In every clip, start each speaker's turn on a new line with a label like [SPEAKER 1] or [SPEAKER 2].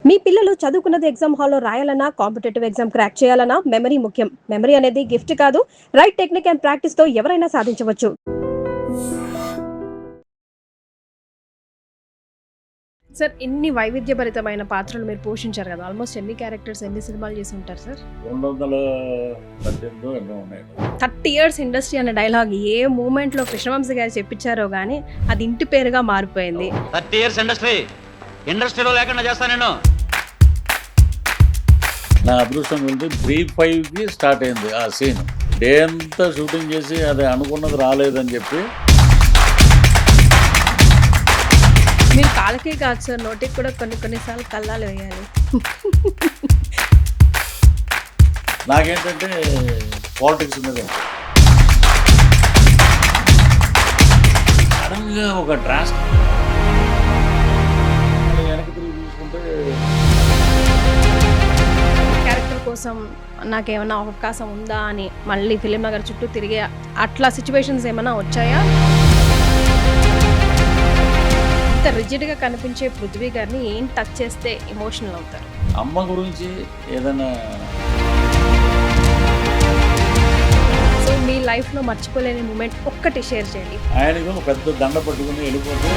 [SPEAKER 1] మీ పిల్లలు చదువుకున్నది ఎగ్జామ్ హాల్లో రాయాలన్నా, కాంపిటేటివ్ ఎగ్జామ్ క్రాక్ చేయాలన్నా మెమరీ ముఖ్యం. మెమరీ అనేది గిఫ్ట్ కాదు, రైట్ టెక్నిక్ అండ్ ప్రాక్టీస్‌తో ఎవరైనా సాధించవచ్చు. సార్, ఇన్ని వైవిధ్యభరితమైన పాత్రలు మీరు పోషించారు కదా! ఆల్మోస్ట్ ఎన్ని క్యారెక్టర్స్, ఎన్ని సినిమాలు చేసి ఉంటారు సార్?
[SPEAKER 2] 218 ఎన్నో ఉన్నాయి.
[SPEAKER 1] 30 ఇయర్స్ ఇండస్ట్రీ అనే డైలాగ్ ఏ మూమెంట్‌లో కృష్ణవంశీ గారు చెప్పించారో గానీ, అది ఇంటి పేరుగా మారిపోయింది.
[SPEAKER 3] 30 ఇయర్స్ ఇండస్ట్రీలో లేకుండా చేస్తా నేను.
[SPEAKER 2] నా అదృష్టం వెళ్తే 3-5కి స్టార్ట్ అయింది ఆ సీన్. డే అంతా షూటింగ్ చేసి అది అనుకున్నది రాలేదని చెప్పి
[SPEAKER 1] మీరు కాళ్ళకే కాదు సార్, నోటికి కూడా కొన్నిసార్లు కల్లాలు వేయాలి.
[SPEAKER 2] నాకేంటంటే పాలిటిక్స్ మీద సడన్గా ఒక డ్రాస్ట్ వెనక్కి తిరిగి చూసుకుంటే
[SPEAKER 1] క్యారెక్టర్ కోసం నాకేమైనా అవకాశం ఉందా అని మళ్ళీ ఫిలిం నగర్ చుట్టూ తిరిగే అట్లా సిచ్యువేషన్స్ ఏమైనా వచ్చాయా? ఇంత రిజిడ్గా కనిపించే పృథ్వీ గారిని ఏం టచ్ చేస్తే ఎమోషనల్ అవుతారు?
[SPEAKER 2] అమ్మ గురించి ఏదైనా
[SPEAKER 1] సో మీ లైఫ్లో మర్చిపోలేని మూమెంట్ ఒక్కటి షేర్ చేయండి.
[SPEAKER 2] ఆయనకు ఒక పెద్ద దండ పట్టుకుని వెళ్ళిపోతే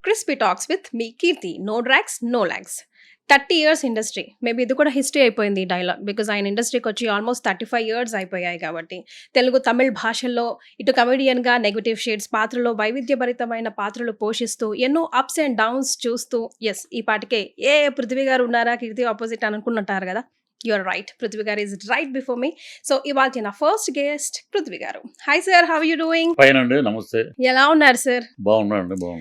[SPEAKER 1] crispy talks with me Keerthi. No drags, no lags. 30 years industry, maybe ఇది కూడా హిస్టరీ అయిపోయింది ఈ డైలాగ్. బికాజ్ ఆయన ఇండస్ట్రీకి వచ్చి ఆల్మోస్ట్ 35 ఇయర్స్ అయిపోయాయి కాబట్టి తెలుగు, తమిళ్ భాషల్లో ఇటు కమెడియన్గా నెగటివ్ షేడ్స్ పాత్రలో వైవిధ్యభరితమైన పాత్రలు పోషిస్తూ ఎన్నో అప్స్ అండ్ డౌన్స్ చూస్తూ ఎస్ ఈ పాటికే పృథ్వీ గారు ఉన్నారా కీర్తి ఆపోజిట్ అని అనుకుంటుంటారు కదా. యు ఆర్ రైట్, పృథ్వీ గారు is right before me. So ఇవాళ నా ఫస్ట్ గెస్ట్ పృథ్వీ గారు. Hi sir, how you doing?
[SPEAKER 2] Fine అండి, నమస్తే.
[SPEAKER 1] ఎలా ఉన్నారు సార్?
[SPEAKER 2] బాగున్నాను.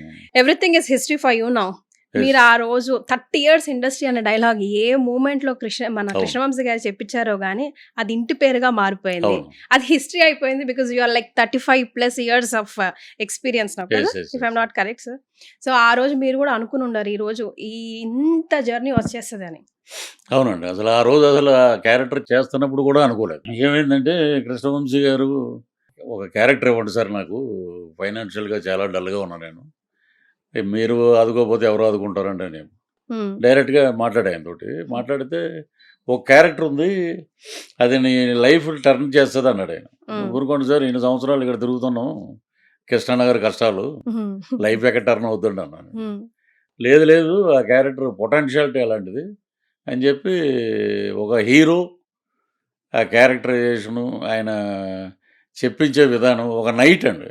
[SPEAKER 1] Everything is history for you now. మీరు ఆ రోజు 30 ఇయర్స్ ఇండస్ట్రీ అనే డైలాగ్ ఏ మూమెంట్ లో కృష్ణవంశీ గారు చెప్పించారో గానీ అది ఇంటి పేరుగా మారిపోయింది. అది హిస్టరీ అయిపోయింది because you are like 35+ years of experience now కదా, if I'm not correct sir. So ఆ రోజు మీరు కూడా అనుకుని ఉండారు ఈ రోజు ఇంత జర్నీ వచ్చేస్తుంది అని.
[SPEAKER 2] అవునండి, అసలు ఆ రోజు అసలు ఆ క్యారెక్టర్ చేస్తున్నప్పుడు కూడా అనుకోలేదు. ఏమైందంటే కృష్ణవంశీ గారు ఒక క్యారెక్టర్ ఇవ్వండి సార్, నాకు ఫైనాన్షియల్గా చాలా డల్గా ఉన్నాను నేను, మీరు ఆదుకోకపోతే ఎవరు ఆదుకుంటారంటే నేను డైరెక్ట్గా మాట్లాడితే ఒక క్యారెక్టర్ ఉంది, అది నీ లైఫ్ టర్న్ చేస్తుంది అన్నాడు ఆయన. ఊరుకోండి సార్, 2 సంవత్సరాలు ఇక్కడ తిరుగుతున్నాం, కృష్ణానగర్ కష్టాలు, లైఫ్ ఎక్కడ టర్న్ అవుతుండే అన్నాను. లేదు ఆ క్యారెక్టర్ పొటెన్షియాలిటీ అలాంటిది అని చెప్పి ఒక హీరో ఆ క్యారెక్టరైజేషను ఆయన చెప్పించే విధానం ఒక నైట్ అండి,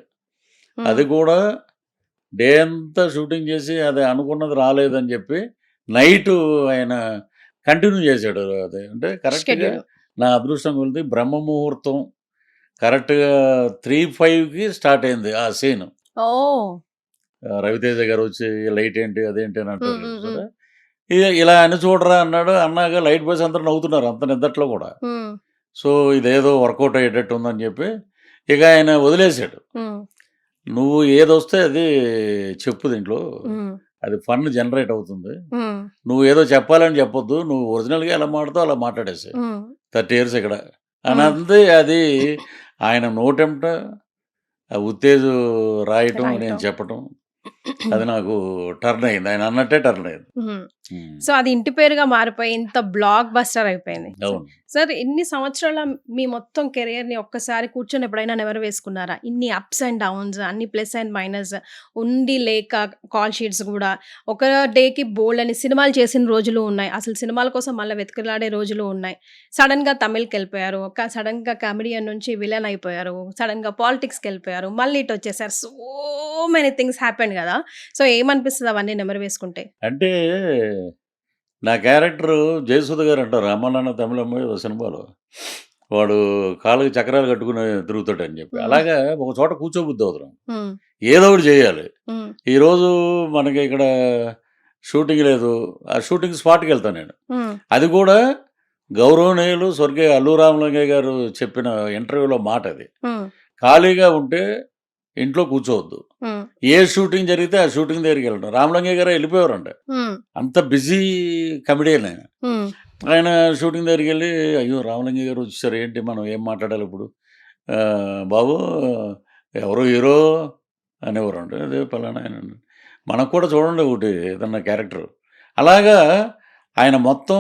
[SPEAKER 2] అది కూడా డే అంతా షూటింగ్ చేసి అది అనుకున్నది రాలేదని చెప్పి నైట్ ఆయన కంటిన్యూ చేశాడు. అది అంటే కరెక్ట్గా నా అదృష్టం కొలిది బ్రహ్మ ముహూర్తం కరెక్ట్గా 3-5కి స్టార్ట్ అయింది ఆ సీన్. రవితేజ గారు వచ్చి లైట్ ఏంటి అదేంటి అని అంటారు సరే, ఇలా అని చూడరా అన్నాడు. అన్నాక లైట్ బాయ్స్ అందరూ నవ్వుతున్నారు అంత నిద్దట్లో కూడా. సో ఇదేదో వర్కౌట్ అయ్యేటట్టు ఉందని చెప్పి ఇక ఆయన వదిలేశాడు. నువ్వు ఏదొస్తే అది చెప్పు, దీంట్లో అది ఫన్ జనరేట్ అవుతుంది, నువ్వు ఏదో చెప్పాలని చెప్పొద్దు, నువ్వు ఒరిజినల్గా ఎలా మాట్లాడుతావు అలా మాట్లాడేసి 30 ఇయర్స్ ఇక్కడ అని అంతే. అది ఆయన నోటెంట ఉత్తేజు రాయటం, నేను చెప్పటం, అది నాకు టర్న్ అయింది, ఆయన అన్నట్టే టర్న్ అయింది.
[SPEAKER 1] సో అది ఇంటి పేరుగా మారిపోయి ఇంత బ్లాక్ బస్టర్ అయిపోయింది. సార్, ఇన్ని సంవత్సరాల మీ మొత్తం కెరియర్ని ఒక్కసారి కూర్చొని ఎప్పుడైనా నెవరు వేసుకున్నారా? ఇన్ని అప్స్ అండ్ డౌన్స్, అన్ని ప్లస్ అండ్ మైనస్ ఉండి లేక కాల్ షీట్స్ కూడా ఒక డేకి బోల్డ్ అని సినిమాలు చేసిన రోజులు ఉన్నాయి, అసలు సినిమాల కోసం మళ్ళీ వెతుకులాడే రోజులు ఉన్నాయి. సడన్గా తమిళ్కి వెళ్ళిపోయారు, సడన్గా కామెడియన్ నుంచి విలన్ అయిపోయారు, సడన్గా పాలిటిక్స్కి వెళ్ళిపోయారు, మళ్ళీ ఇటు వచ్చేసారు. సో మెనీ థింగ్స్ హ్యాపెండ్ కదా. సో ఏమనిపిస్తుంది అవన్నీ నెమరు వేసుకుంటే?
[SPEAKER 2] అంటే నా క్యారెక్టర్ జయసుధ గారు అంటారు, రామానాన్న తమిళమ్మ సినిమాలో, వాడు కాళ్ళకి చక్రాలు కట్టుకుని తిరుగుతాడు అని చెప్పి, అలాగా ఒక చోట కూర్చోబుద్ది అవుతున్నాం, ఏదో ఒకటి చేయాలి. ఈరోజు మనకి ఇక్కడ షూటింగ్ లేదు, ఆ షూటింగ్ స్పాట్కి వెళ్తాను నేను. అది కూడా గౌరవనీయులు స్వర్గీయ అల్లు రామలింగయ్య గారు చెప్పిన ఇంటర్వ్యూలో మాట అది, ఖాళీగా ఉంటే ఇంట్లో కూర్చోవద్దు, ఏ షూటింగ్ జరిగితే ఆ షూటింగ్ దగ్గరికి వెళ్ళడం. రామలింగయ్య గారు వెళ్ళిపోయారంట, అంత బిజీ కమెడియన్ ఆయన. ఆయన షూటింగ్ దగ్గరికి వెళ్ళి, అయ్యో రామలింగయ్య గారు వచ్చారు ఏంటి, మనం ఏం మాట్లాడాలి ఇప్పుడు, బాబు ఎవరో హీరో అనేవారు అంటే, అదే పలానా ఆయన మనకు కూడా చూడండి ఒకటి ఏదన్నా క్యారెక్టర్. అలాగా ఆయన మొత్తం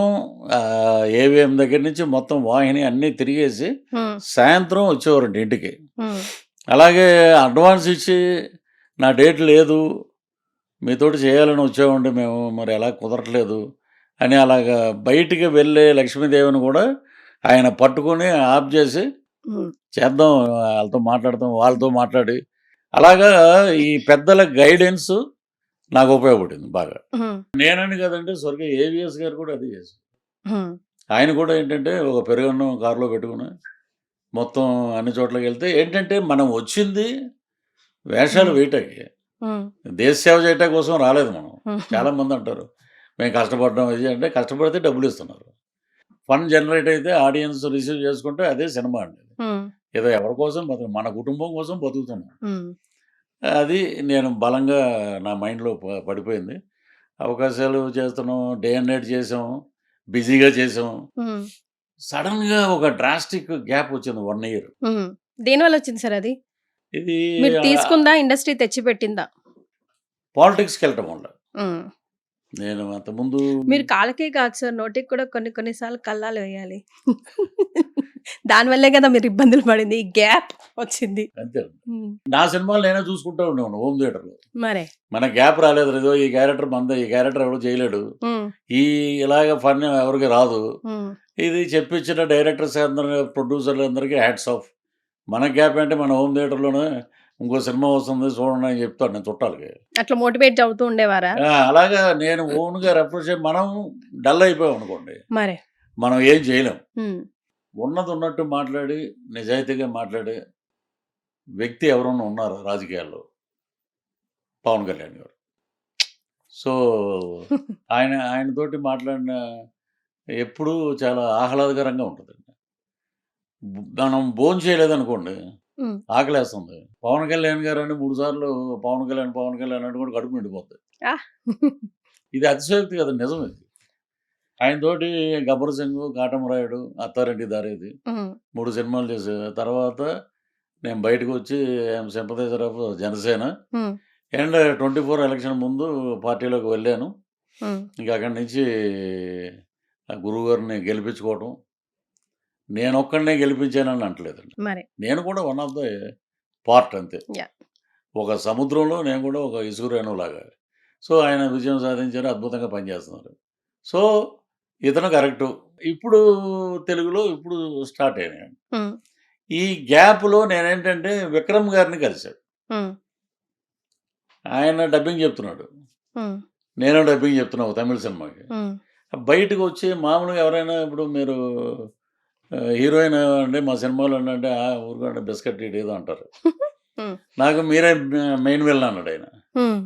[SPEAKER 2] ఏవిఎం దగ్గర నుంచి మొత్తం వాహిని అన్నీ తిరిగేసి
[SPEAKER 1] హ్మ్.
[SPEAKER 2] సాయంత్రం వచ్చేవారంట ఇంటికి.
[SPEAKER 1] హ్మ్.
[SPEAKER 2] అలాగే అడ్వాన్స్ ఇచ్చి నా డేట్ లేదు, మీతోటి చేయాలని వచ్చామండి మేము, మరి ఎలా కుదరట్లేదు అని అలాగా బయటికి వెళ్ళే లక్ష్మీదేవిని కూడా ఆయన పట్టుకొని ఆఫ్ చేసి
[SPEAKER 1] హ్మ్.
[SPEAKER 2] చేద్దాం, వాళ్ళతో మాట్లాడతాం, వాళ్ళతో మాట్లాడి అలాగా ఈ పెద్దల గైడెన్స్ నాకు ఉపయోగపడింది బాగా.
[SPEAKER 1] హ్మ్.
[SPEAKER 2] నేనని కదండి, స్వర్గీయ ఏవిఎస్ గారు కూడా అదే చేశారు.
[SPEAKER 1] హ్మ్.
[SPEAKER 2] ఆయన కూడా ఏంటంటే ఒక పెరుగన్నం కారులో పెట్టుకుని మొత్తం అన్ని చోట్లకి వెళ్తే ఏంటంటే మనం వచ్చింది వేషాలు
[SPEAKER 1] హ్మ్.
[SPEAKER 2] వేయటానికి,
[SPEAKER 1] హ్మ్.
[SPEAKER 2] దేశ సేవ చేయటం కోసం రాలేదు మనం.
[SPEAKER 1] హ్మ్.
[SPEAKER 2] చాలామంది అంటారు మేము కష్టపడడం ఇది అంటే, కష్టపడితే డబ్బులు ఇస్తున్నారు. ఫన్ జనరేట్ అయితే ఆడియన్స్ రిసీవ్ చేసుకుంటే అదే సినిమా అండి.
[SPEAKER 1] హ్మ్.
[SPEAKER 2] ఏదో ఎవరి కోసం బతుకు, మన కుటుంబం కోసం బతుకుతున్నాం.
[SPEAKER 1] హ్మ్.
[SPEAKER 2] అది నేను బలంగా నా మైండ్లో పడిపోయింది. అవకాశాలు చేస్తున్నాం, డే అండ్ నైట్ చేసాం, బిజీగా చేసాం.
[SPEAKER 1] హ్మ్.
[SPEAKER 2] సడన్గా ఒక డ్రాస్టిక్ గ్యాప్ వచ్చింది 1 ఇయర్.
[SPEAKER 1] హ్మ్. దేనివల్ల వచ్చింది సార్ అది?
[SPEAKER 2] ఇది
[SPEAKER 1] మీరు తీసుకుందా? ఇండస్ట్రీ తెచ్చిపెట్టిందా?
[SPEAKER 2] పాలిటిక్స్కి వెళ్ళటం వల్ల.
[SPEAKER 1] హ్మ్.
[SPEAKER 2] నేను అంతకుముందు
[SPEAKER 1] మీరు కాళ్ళకే కాదు సార్, నోటికి కూడా కొన్ని కొన్ని సార్లు కల్లాలు వేయాలి. దానివల్లే కదా మీరు ఇబ్బందులు పడింది. ఈ గ్యాప్ వచ్చింది.
[SPEAKER 2] అంతే.
[SPEAKER 1] హ్మ్.
[SPEAKER 2] నా సినిమాలు నేనే చూసుకుంటూ ఉండేవాడిని హోమ్ థియేటర్లో.
[SPEAKER 1] మరే.
[SPEAKER 2] మన గ్యాప్ రాలేదు, ఏదో ఈ క్యారెక్టర్ మందే, ఈ క్యారెక్టర్ ఎవడు చేయలేడు,
[SPEAKER 1] హ్మ్.
[SPEAKER 2] ఈ ఇలాగ ఫన్ ఎవరికి రాదు,
[SPEAKER 1] హ్మ్.
[SPEAKER 2] ఇది చెప్పించిన డైరెక్టర్స్ అందరూ ప్రొడ్యూసర్లు అందరికీ హ్యాట్స్ ఆఫ్. మన గ్యాప్ అంటే మన హోమ్ థియేటర్లోనే ఇంకో సినిమా వస్తుంది చూడండి అని చెప్తాను నేను చుట్టాలకి.
[SPEAKER 1] అట్లా మోటివేట్ అవుతూ ఉండేవారా?
[SPEAKER 2] అలాగా నేను ఓన్గా రెఫర్ మనం డల్ అయిపోయాం అనుకోండి,
[SPEAKER 1] మరే.
[SPEAKER 2] మనం ఏం చేయలేం.
[SPEAKER 1] హ్మ్.
[SPEAKER 2] ఉన్నది ఉన్నట్టు మాట్లాడి నిజాయితీగా మాట్లాడే వ్యక్తి ఎవరన్నా ఉన్నారా రాజకీయాల్లో? పవన్ కళ్యాణ్ గారు. సో ఆయనతోటి మాట్లాడిన ఎప్పుడూ చాలా ఆహ్లాదకరంగా ఉంటుందండి. మనం భోంచేయలేదనుకోండి,
[SPEAKER 1] హ్మ్.
[SPEAKER 2] ఆకలేస్తుంది. పవన్ కళ్యాణ్ గారని 3 సార్లు పవన్ కళ్యాణ్, పవన్ కళ్యాణ్ అంటే కూడా కడుపు నిండిపోద్ది.
[SPEAKER 1] ఆ!
[SPEAKER 2] ఇది అతిశయోక్తి కాదు, నిజం ఇది. ఆయనతోటి 'గబ్బర్ సింగ్', 'కాటమరాయుడు', 'అత్తారింటికి దారేది'
[SPEAKER 1] హ్మ్.
[SPEAKER 2] 3 సినిమాలు చేశా. తర్వాత నేను బయటకొచ్చి ఐయామ్ సింపథైజర్ ఆఫ్ జనసేన.
[SPEAKER 1] హ్మ్.
[SPEAKER 2] అండ్ 24 ఎలక్షన్ ముందు పార్టీలోకి వెళ్ళాను.
[SPEAKER 1] హ్మ్.
[SPEAKER 2] ఇంక అక్కడి నుంచి ఆ గురువుగారిని గెలిపించుకోవటం. నేనొక్కడినే గెలిపించానని అంటలేదండి.
[SPEAKER 1] మరి.
[SPEAKER 2] నేను కూడా వన్ ఆఫ్ ద పార్ట్ అంతే.
[SPEAKER 1] యాహ్!
[SPEAKER 2] ఒక సముద్రంలో నేను కూడా ఒక ఇసుక రేణువులాగా. సో, ఆయన విజయం సాధించారు. అద్భుతంగా పనిచేస్తున్నారు. సో, ఇతను కరెక్టు. ఇప్పుడు తెలుగులో ఇప్పుడు స్టార్ట్ అయినాయండి.
[SPEAKER 1] హ్మ్.
[SPEAKER 2] ఈ గ్యాప్‌లో నేనేంటంటే విక్రమ్ గారిని కలిసాను.
[SPEAKER 1] హ్మ్.
[SPEAKER 2] ఆయన డబ్బింగ్ చెప్తున్నాడు.
[SPEAKER 1] హ్మ్.
[SPEAKER 2] నేను డబ్బింగ్ చెప్తున్నా ఒక తమిళ్ సినిమాకి.
[SPEAKER 1] హ్మ్.
[SPEAKER 2] బయటకొచ్చి మామూలుగా ఎవరైనా ఇప్పుడు మీరు హీరోయిన్ అండి మా సినిమాలో అంటే ఊరుకోండి బిస్కెట్ ఈడు ఏదో అంటారు.
[SPEAKER 1] హ్మ్.
[SPEAKER 2] నాకు మీరే మెయిన్ విలన్ అన్నాడు ఆయన.
[SPEAKER 1] హ్మ్.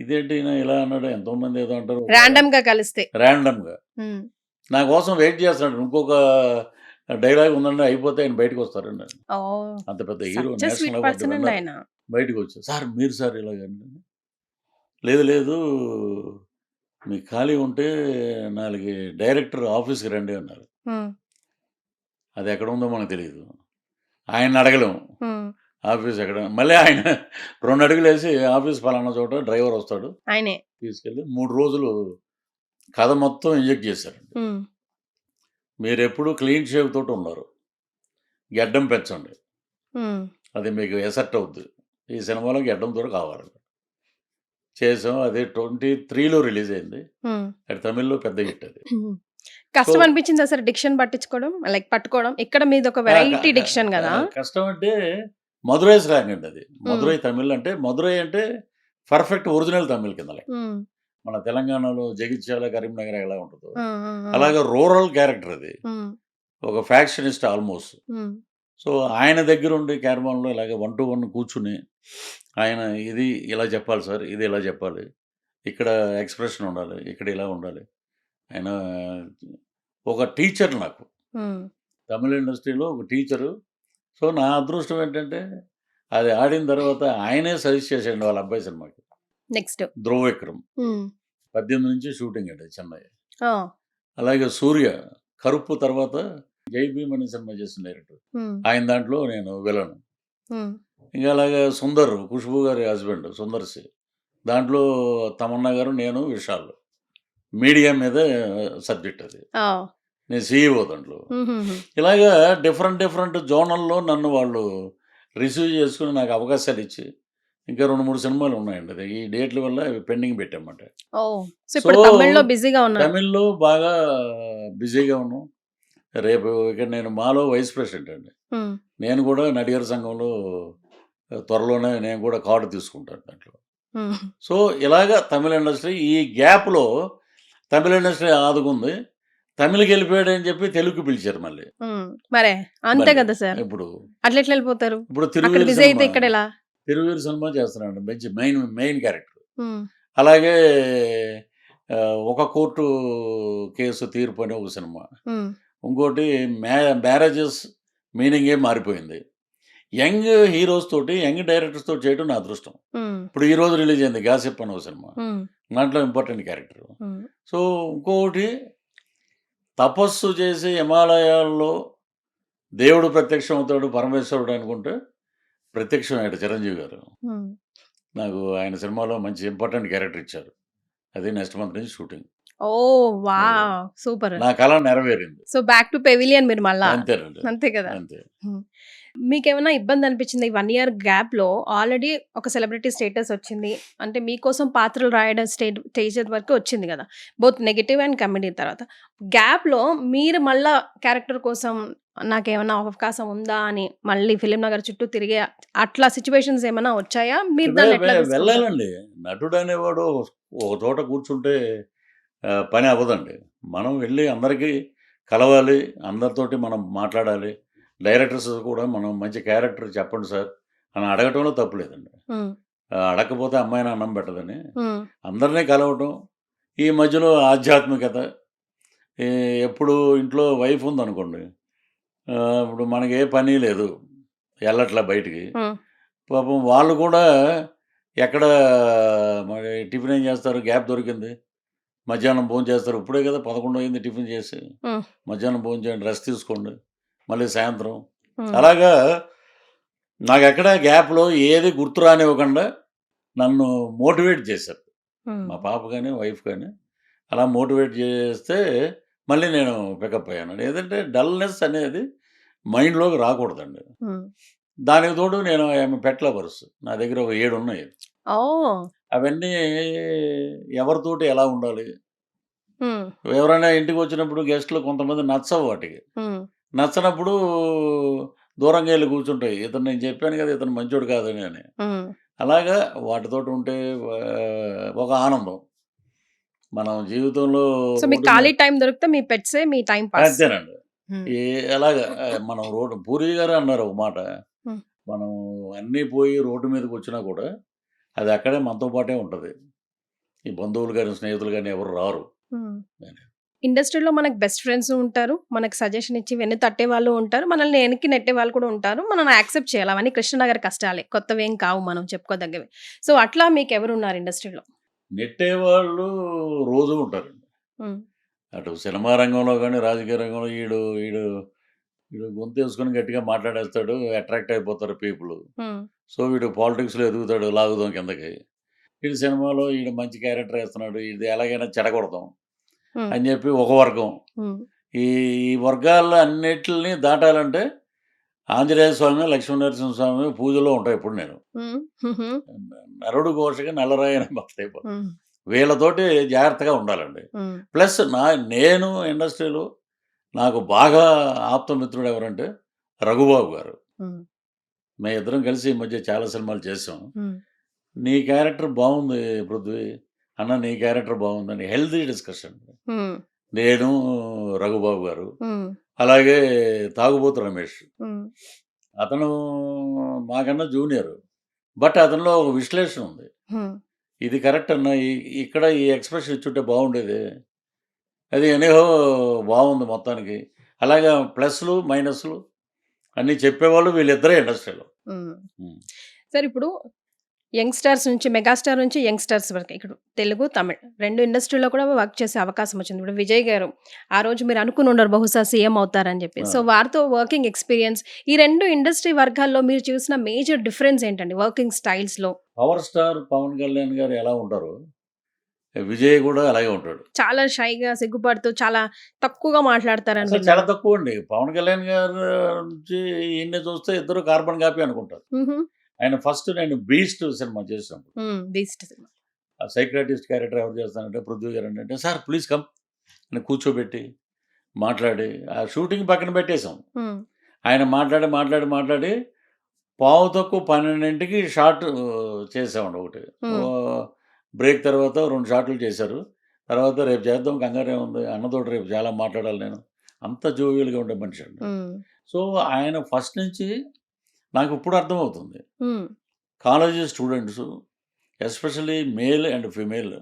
[SPEAKER 2] ఇదేంటి ఈయన ఇలా అన్నాడు, ఎంతోమంది ఏదో అంటారు.
[SPEAKER 1] రాండమ్‌గా కలిస్తే.
[SPEAKER 2] ర్యాండమ్‌గా.
[SPEAKER 1] హ్మ్.
[SPEAKER 2] నా కోసం వెయిట్ చేస్తున్నాడు. ఇంకొక డైలాగ్ ఉందండి అయిపోతే ఆయన బయటకొస్తారండి.
[SPEAKER 1] ఓహ్!
[SPEAKER 2] అంత పెద్ద hero
[SPEAKER 1] such a
[SPEAKER 2] national
[SPEAKER 1] sweet
[SPEAKER 2] award
[SPEAKER 1] person అండి
[SPEAKER 2] విన్నర్
[SPEAKER 1] ఆయన.
[SPEAKER 2] బయటకొచ్చారు. సార్ మీరు సార్ ఇలాగండి. లేదు లేదు, మీకు ఖాళీ ఉంటే 4 డైరెక్టర్ ఆఫీస్‌కి రండి అన్నారు.
[SPEAKER 1] హ్మ్.
[SPEAKER 2] అది ఎక్కడుందో మనకు తెలీదు. ఆయన్ని అడగలేము.
[SPEAKER 1] హ్మ్.
[SPEAKER 2] ఆఫీస్ ఎక్కడ మళ్ళీ ఆయన 2 అడుగులేసి ఆఫీస్ పలానా చోట డ్రైవర్ వస్తాడు.
[SPEAKER 1] ఆయనే.
[SPEAKER 2] తీసుకెళ్ళి 3 రోజులు కథ మొత్తం ఇంజెక్ట్ చేశారండి.
[SPEAKER 1] హ్మ్.
[SPEAKER 2] మీరెప్పుడు క్లీన్ షేవ్ తోటి ఉన్నారు. గెడ్డం పెంచండి.
[SPEAKER 1] హ్మ్.
[SPEAKER 2] అది మీకు ఎసెట్ అవుద్ది. ఈ సినిమాలో గెడ్డంతోటి కావాలి. చేసాం. అది 23లో రిలీజ్ అయింది.
[SPEAKER 1] హ్మ్.
[SPEAKER 2] అది తమిళ్‌లో పెద్ద హిట్ అది.
[SPEAKER 1] హ్మ్.
[SPEAKER 2] సో
[SPEAKER 1] కష్టం అనిపించిందా సార్ డిక్షన్ పట్టించుకోవడం? లైక్ పట్టుకోవడం? ఇక్కడ మీదొక
[SPEAKER 2] క క
[SPEAKER 1] వెరైటీ
[SPEAKER 2] క
[SPEAKER 1] డిక్షన్ గదా!
[SPEAKER 2] కష్టం అంటే మదురై స్లాంగ్ అండి అది.
[SPEAKER 1] హ్మ్.
[SPEAKER 2] మదురై తమిళ్ అంటే మదురై అంటే పర్ఫెక్ట్ ఒరిజినల్ తమిళ్ కింద లెక్క.
[SPEAKER 1] హ్మ్.
[SPEAKER 2] మన తెలంగాణలో జగిత్యాల, కరీంనగర్ ఎలా ఉంటదో
[SPEAKER 1] ఆ! ఆ! ఆ!
[SPEAKER 2] అలాగా రూరల్ క్యారెక్టర్ అది.
[SPEAKER 1] హ్మ్.
[SPEAKER 2] ఒక ఫ్యాక్షనిస్ట్ ఆల్‌మోస్ట్.
[SPEAKER 1] హ్మ్.
[SPEAKER 2] సో, ఆయన దగ్గరుండి క్యారవాన్‌లో ఇలాగ 1 to 1 కూర్చొని ఆయన ఇది ఇలా చెప్పాలి సార్, ఇది ఇలా చెప్పాలి, ఇక్కడ ఎక్స్‌ప్రెషన్ ఉండాలి, ఇక్కడ ఇలా ఉండాలి. ఆయన ఒక టీచర్ నాకు.
[SPEAKER 1] హ్మ్.
[SPEAKER 2] తమిళ్ ఇండస్ట్రీలో ఒక టీచరు. సో, నా అదృష్టం ఏంటంటే అది ఆడిన తర్వాత ఆయనే సజెస్ట్ చేసాడండి వాళ్ళ అబ్బాయి సినిమాకి.
[SPEAKER 1] నెక్స్ట్.
[SPEAKER 2] 'ధ్రువ విక్రమ్'
[SPEAKER 1] హ్మ్.
[SPEAKER 2] 18 నుంచి షూటింగ్ అండి చెన్నై.
[SPEAKER 1] ఆ!
[SPEAKER 2] అలాగే 'సూర్య' 'కరుప్పు' తర్వాత 'జై భీమ్' అనే సినిమా చేసిన డైరెక్టర్.
[SPEAKER 1] హ్మ్.
[SPEAKER 2] ఆయన దాంట్లో నేను విలను.
[SPEAKER 1] హ్మ్.
[SPEAKER 2] ఇంకా అలాగే 'సుందర్' 'ఖుష్బూ' గారి హస్బెండ్ 'సుందర్ సి'. దాంట్లో తమన్నా గారు, నేను, విశాల్. మీడియా మీద సబ్జెక్ట్ అది. నేను సీఈఓ దాంట్లో. ఇలాగా డిఫరెంట్ జోనల్లో నన్ను వాళ్ళు రిసీవ్ చేసుకుని నాకు అవకాశాలు ఇచ్చి ఇంకా 2-3 సినిమాలు ఉన్నాయండి. అది ఈ డేట్ల వల్ల పెండింగ్ పెట్టామన్నమాట.
[SPEAKER 1] తమిళ్లో బిజీగా ఉన్నారు.
[SPEAKER 2] తమిళ్లో బాగా బిజీగా ఉన్నాం. రేపు ఇక్కడ నేను మాలో వైస్ ప్రెసిడెంట్ అండి. నేను కూడా నడిగర్ సంఘంలో త్వరలోనే నేను కూడా కార్డు తీసుకుంటాను దాంట్లో. సో ఇలాగా తమిళ ఇండస్ట్రీ ఈ గ్యాప్లో తమిళ ఇండస్ట్రీ ఆదుకుంది. తమిళకి వెళ్ళిపోయాడు అని చెప్పి తెలుగుకి పిలిచారు మళ్ళీ.
[SPEAKER 1] మరే అంతే కదా సార్.
[SPEAKER 2] ఇప్పుడు
[SPEAKER 1] అట్లా ఎట్లా వెళ్ళిపోతారు?
[SPEAKER 2] ఇప్పుడు తిరువీరు సినిమా చేస్తున్నాడు, మంచి మెయిన్ క్యారెక్టర్. అలాగే ఒక కోర్టు కేసు తీర్పు అనే ఒక సినిమా. ఇంకోటి మ్యారేజెస్ మీనింగే మారిపోయింది. యంగ్ హీరోస్ తోటి, యంగ్ డైరెక్టర్స్ తోటి చేయడం నా అదృష్టం. ఇప్పుడు ఈ రోజు రిలీజ్ అయింది గాసిప్ అనే ఒక సినిమా. దాంట్లో ఇంపార్టెంట్ క్యారెక్టర్. సో ఇంకొకటి, తపస్సు చేసి హిమాలయాల్లో దేవుడు ప్రత్యక్షం అవుతాడు, పరమేశ్వరుడు అనుకుంటే ప్రత్యక్షం అయ్యాడు చిరంజీవి గారు. నాకు ఆయన సినిమాలో మంచి ఇంపార్టెంట్ క్యారెక్టర్ ఇచ్చారు. అది నెక్స్ట్ మంత్ నుంచి షూటింగ్.
[SPEAKER 1] ఓ వావ్, సూపర్.
[SPEAKER 2] నా కళ నెరవేరింది.
[SPEAKER 1] సో బ్యాక్ టు పెవిలియన్ మీరు మళ్ళా.
[SPEAKER 2] అంతేనండి,
[SPEAKER 1] అంతే కదా.
[SPEAKER 2] అంతే.
[SPEAKER 1] మీకేమైనా ఇబ్బంది అనిపించింది? 1 year గ్యాప్ లో ఆల్రెడీ ఒక సెలబ్రిటీ స్టేటస్ వచ్చింది, అంటే మీకోసం పాత్రలు రాయడం స్టేజ్ వరకు వచ్చింది కదా, బోత్ నెగిటివ్ అండ్ కమెడీ. తర్వాత గ్యాప్ లో మీరు మళ్ళా క్యారెక్టర్ కోసం నాకేమైనా అవకాశం ఉందా అని మళ్ళీ ఫిలిం నగర్ చుట్టూ తిరిగే అట్లా సిచ్యువేషన్స్ ఏమైనా వచ్చాయా? మీరు దాన్ని ఎట్లా తీసుకుంటారు?
[SPEAKER 2] వెళ్ళాలండి. నటుడు అనేవాడు ఒక చోట కూర్చుంటే పని అవ్వదండి. మనం వెళ్ళి అందరికీ కలవాలి, అందరితోటి మనం మాట్లాడాలి. డైరెక్టర్స్ కూడా మనం మంచి క్యారెక్టర్ చెప్పండి సార్ అని అడగటంలో తప్పులేదండి. అడగకపోతే అమ్మాయిని అన్నం పెట్టదని అందరినీ కలవటం. ఈ మధ్యలో ఆధ్యాత్మికత, ఎప్పుడు ఇంట్లో వైఫ్ ఉందనుకోండి, ఇప్పుడు మనకి ఏ పని లేదు, వెళ్ళట్లా బయటికి. పాపం వాళ్ళు కూడా ఎక్కడ మరి టిఫిన్ ఏం చేస్తారు, గ్యాప్ దొరికింది, మధ్యాహ్నం భోజనం చేస్తారు. ఇప్పుడే కదా 11 అయింది టిఫిన్ చేసి, మధ్యాహ్నం భోజనం చేయండి, రెస్ట్ తీసుకోండి, మళ్ళీ సాయంత్రం. అలాగా నాకు ఎక్కడ గ్యాప్లో ఏది గుర్తు రానివ్వకుండా నన్ను మోటివేట్ చేశారు మా పాప కానీ వైఫ్ కానీ. అలా మోటివేట్ చేస్తే మళ్ళీ నేను పికప్ అయ్యాను. ఏదంటే డల్నెస్ అనేది మైండ్లోకి రాకూడదండి. దానికి తోడు నేను పెట్ లవర్స్, నా దగ్గర ఒక 7 ఉన్నాయి. అవన్నీ ఎవరితోటి ఎలా ఉండాలి, ఎవరైనా ఇంటికి వచ్చినప్పుడు గెస్ట్లు కొంతమంది నచ్చవు, వాటికి నచ్చనప్పుడు దూరంగా వెళ్ళి కూర్చుంటాయి. ఇతను నేను చెప్పాను కదా ఇతను మంచోడు కాదని అని. అలాగా వాటితోటి ఉంటే ఒక ఆనందం మనం జీవితంలో.
[SPEAKER 1] ఖాళీ టైం దొరికితే మీ పెట్సే మీ టైం పాస్.
[SPEAKER 2] అంతేనండి. అలాగా మనం రోడ్డు పూరి గారు అన్నారు ఒక మాట, మనం అన్నీ పోయి రోడ్డు మీదకి వచ్చినా కూడా అది అక్కడే మనతో పాటే ఉంటుంది. ఈ బంధువులు కానీ స్నేహితులు కానీ ఎవరు రారు.
[SPEAKER 1] ఇండస్ట్రీలో మనకు బెస్ట్ ఫ్రెండ్స్ ఉంటారు, మనకు సజెషన్ ఇచ్చి వెన్ను తట్టే వాళ్ళు ఉంటారు, మనల్ని వెనక్కి నెట్టే వాళ్ళు కూడా ఉంటారు. మనం యాక్సెప్ట్ చేయాలి. అవన్నీ కృష్ణనగర్ కష్టాలే, కొత్తవేం కావు, మనం చెప్పుకోదగ్గవి. సో అట్లా మీకు ఎవరు ఉన్నారు ఇండస్ట్రీలో?
[SPEAKER 2] నెట్టేవాళ్ళు రోజు ఉంటారండి. అటు సినిమా రంగంలో కానీ రాజకీయ రంగంలో ఈడు ఈడు వీడు గొంతు వేసుకొని గట్టిగా మాట్లాడేస్తాడు, అట్రాక్ట్ అయిపోతారు పీపుల్. సో వీడు పాలిటిక్స్లో ఎదుగుతాడు, లాగుదాం కిందకి. వీడు సినిమాలో వీడు మంచి క్యారెక్టర్ వేస్తున్నాడు, ఇది ఎలాగైనా చెడగొడతాం అని చెప్పి ఒక వర్గం. ఈ వర్గాల్లో అన్నిటిని దాటాలంటే ఆంజనేయ స్వామి, లక్ష్మీనరసింహ స్వామి పూజలో ఉంటాయి. ఇప్పుడు నేను నరుడు ఘోషగా నల్లరాయన భక్త అయిపోతాను. వీళ్ళతోటి జాగ్రత్తగా ఉండాలండి. ప్లస్ నేను ఇండస్ట్రీలో నాకు బాగా ఆప్తమిత్రుడు ఎవరంటే రఘుబాబు గారు. మేము ఇద్దరం కలిసి ఈ మధ్య చాలా సినిమాలు చేసాం. నీ క్యారెక్టర్ బాగుంది పృథ్వీ అన్న, నీ క్యారెక్టర్ బాగుందని హెల్తీ డిస్కషన్. నేను, రఘుబాబు గారు, అలాగే తాగుబోతు రమేష్. అతను మాకన్నా జూనియర్, బట్ అతనిలో ఒక విశ్లేషణ ఉంది. ఇది కరెక్ట్ అన్న, ఇక్కడ ఈ ఎక్స్ప్రెషన్ ఇచ్చుంటే బాగుండేది, అది ఎనీహో బాగుంది మొత్తానికి. అలాగే ప్లస్లు మైనస్లు అన్నీ చెప్పేవాళ్ళు వీళ్ళిద్దరే ఇండస్ట్రీలో.
[SPEAKER 1] సార్ ఇప్పుడు యంగ్స్టర్స్ నుంచి, మెగాస్టార్ నుంచి యంగ్స్టర్స్ వరకు, ఇక్కడ తెలుగు తమిళ్ 2 ఇండస్ట్రీలో కూడా వర్క్ చేసే అవకాశం వచ్చింది. ఇప్పుడు విజయ్ గారు ఆ రోజు మీరు అనుకుని ఉండరు బహుశా సీఎం అవుతారని చెప్పి. సో వారితో వర్కింగ్ ఎక్స్పీరియన్స్, ఈ 2 ఇండస్ట్రీ వర్గాల్లో మీరు చూసిన మేజర్ డిఫరెన్స్ ఏంటండి వర్కింగ్ స్టైల్స్లో?
[SPEAKER 2] పవర్ స్టార్ పవన్ కళ్యాణ్ గారు ఎలా ఉంటారో విజయ్ కూడా అలాగే ఉంటాడు.
[SPEAKER 1] చాలా షైగా సిగ్గుపడుతూ చాలా తక్కువగా మాట్లాడతారని
[SPEAKER 2] అసలు చాలా
[SPEAKER 1] విన్నాను.
[SPEAKER 2] తక్కువ అండి. పవన్ కళ్యాణ్ గారు నుంచి ఈయన్ని చూస్తే ఇద్దరు కార్బన్ కాపీ అనుకుంటారు.
[SPEAKER 1] హుహు.
[SPEAKER 2] ఆయన ఫస్ట్ నేను 'బీస్ట్' సినిమా చేసినప్పుడు
[SPEAKER 1] బీస్ట్ సినిమా.
[SPEAKER 2] ఆ సైకియాట్రిస్ట్ క్యారెక్టర్ ఎవరు చేస్తానంటే పృథ్వీ గారు అంటే, "సార్ ప్లీజ్ కమ్" అని కూర్చోబెట్టి మాట్లాడి ఆ షూటింగ్ పక్కన పెట్టేసాం.
[SPEAKER 1] హ్మ్.
[SPEAKER 2] ఆయన మాట్లాడి పావు తక్కువ 12కి షాట్ చేసామండి ఒకటి.
[SPEAKER 1] హ్మ్.
[SPEAKER 2] బ్రేక్ తర్వాత 2 షాట్లు చేశారు. తర్వాత రేపు చేద్దాం కంగారేముంది అన్నతోటి రేపు చాలా మాట్లాడాలి నేను. అంత జోవియల్‌గా ఉండే మనిషి అండి.
[SPEAKER 1] హ్మ్.
[SPEAKER 2] సో, ఆయన ఫస్ట్ నుంచి నాకు ఇప్పుడు అర్థమవుతుంది.
[SPEAKER 1] Hmm.
[SPEAKER 2] College students especially male and female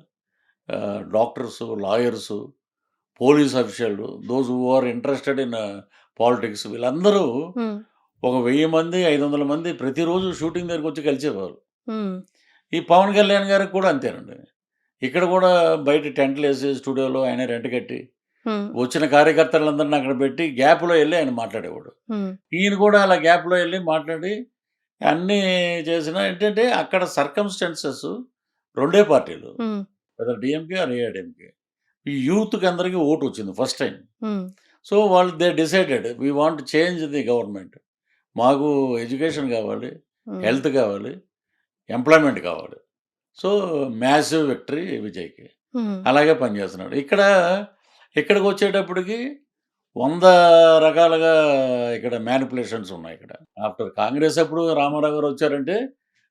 [SPEAKER 2] doctors, lawyers, police official those who are interested in politics వీళ్ళందరూ
[SPEAKER 1] హ్మ్.
[SPEAKER 2] ఒక 1000 మంది, 500 మంది ప్రతిరోజు షూటింగ్ దగ్గరకొచ్చి కలిసేవారు.
[SPEAKER 1] హ్మ్.
[SPEAKER 2] ఈ పవన్ కళ్యాణ్ గారికి కూడా అంతేనండి. ఇక్కడ కూడా బయట టెంట్‌లేసి స్టూడియోలో ఆయన రెంట్ కట్టి,
[SPEAKER 1] హ్మ్.
[SPEAKER 2] వచ్చిన కార్యకర్తలందరిని అక్కడ పెట్టి గ్యాప్‌లో ఎళ్లి ఆయన మాట్లాడేవాడు.
[SPEAKER 1] హ్మ్.
[SPEAKER 2] ఈయన కూడా అలా గ్యాప్‌లో ఎళ్లి మాట్లాడి అన్నీ చేసినా ఏంటంటే అక్కడ సర్కమ్‌స్టాన్సెస్ రెండే పార్టీలు.
[SPEAKER 1] Hmm.
[SPEAKER 2] Whether DMK or AIDMK. ఈ యూత్‌కి అందరికి ఓటొచ్చింది ఫస్ట్ టైమ్.
[SPEAKER 1] హ్మ్.
[SPEAKER 2] సో, వాళ్ళు they decided we want change the government. మాకు ఎడ్యుకేషన్ కావాలి,
[SPEAKER 1] హ్మ్.
[SPEAKER 2] హెల్త్ కావాలి, ఎంప్లాయ్‌మెంట్ కావాలి. సో, మ్యాసివ్ విక్టరీ విజయ్‌కి.
[SPEAKER 1] హ్మ్.
[SPEAKER 2] అలాగే పనిచేస్తున్నాడు. ఇక్కడికొచ్చేటప్పటికి 100 రకాలుగా ఇక్కడ మ్యానిపులేషన్స్ ఉన్నాయిక్కడ. ఆఫ్టర్ కాంగ్రెస్ అప్పుడు రామారావు గారు వచ్చారంటే,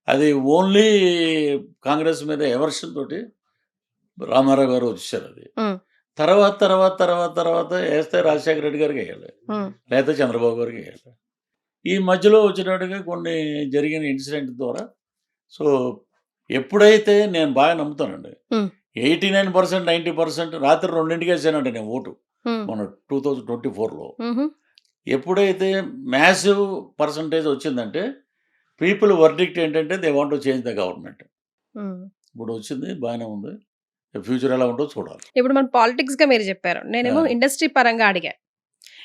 [SPEAKER 2] అది ఓన్లీ కాంగ్రెస్ మీద ఎవర్షన్ తోటి రామారావు గారు వచ్చేసారది.
[SPEAKER 1] హ్మ్.
[SPEAKER 2] తర్వాత ఏస్తే రాజశేఖర రెడ్డి గారికెయ్యాలి.
[SPEAKER 1] హ్మ్.
[SPEAKER 2] లేతే చంద్రబాబు గారికెయ్యాలి. ఈ మధ్యలో వచ్చినట్టుగా కొన్ని జరిగిన ఇన్సిడెంట్ ద్వారా సో, ఎప్పుడైతే నేను బాగా నమ్ముతానండి.
[SPEAKER 1] హ్మ్.
[SPEAKER 2] 89%, 90% రాత్రి 2కి ఏసానండి నేను ఓటు.
[SPEAKER 1] హ్మ్.
[SPEAKER 2] మొన్న 2024లో.
[SPEAKER 1] హుహు.
[SPEAKER 2] ఎప్పుడైతే మ్యాసివ్ పర్సెంటేజ్ వచ్చిందంటే, పీపుల్ వర్డిక్ట్ ఏంటంటే they want to change the government.
[SPEAKER 1] హ్మ్.
[SPEAKER 2] ఇప్పుడు వచ్చింది బానే ఉంది. ఫ్యూచర్ ఎలా ఉంటదో చూడాలి.
[SPEAKER 1] ఇప్పుడు మన పాలిటిక్స్‌గా మీరు చెప్పారు. నేనేమో
[SPEAKER 2] ఆ!
[SPEAKER 1] ఇండస్ట్రీ పరంగా అడిగా.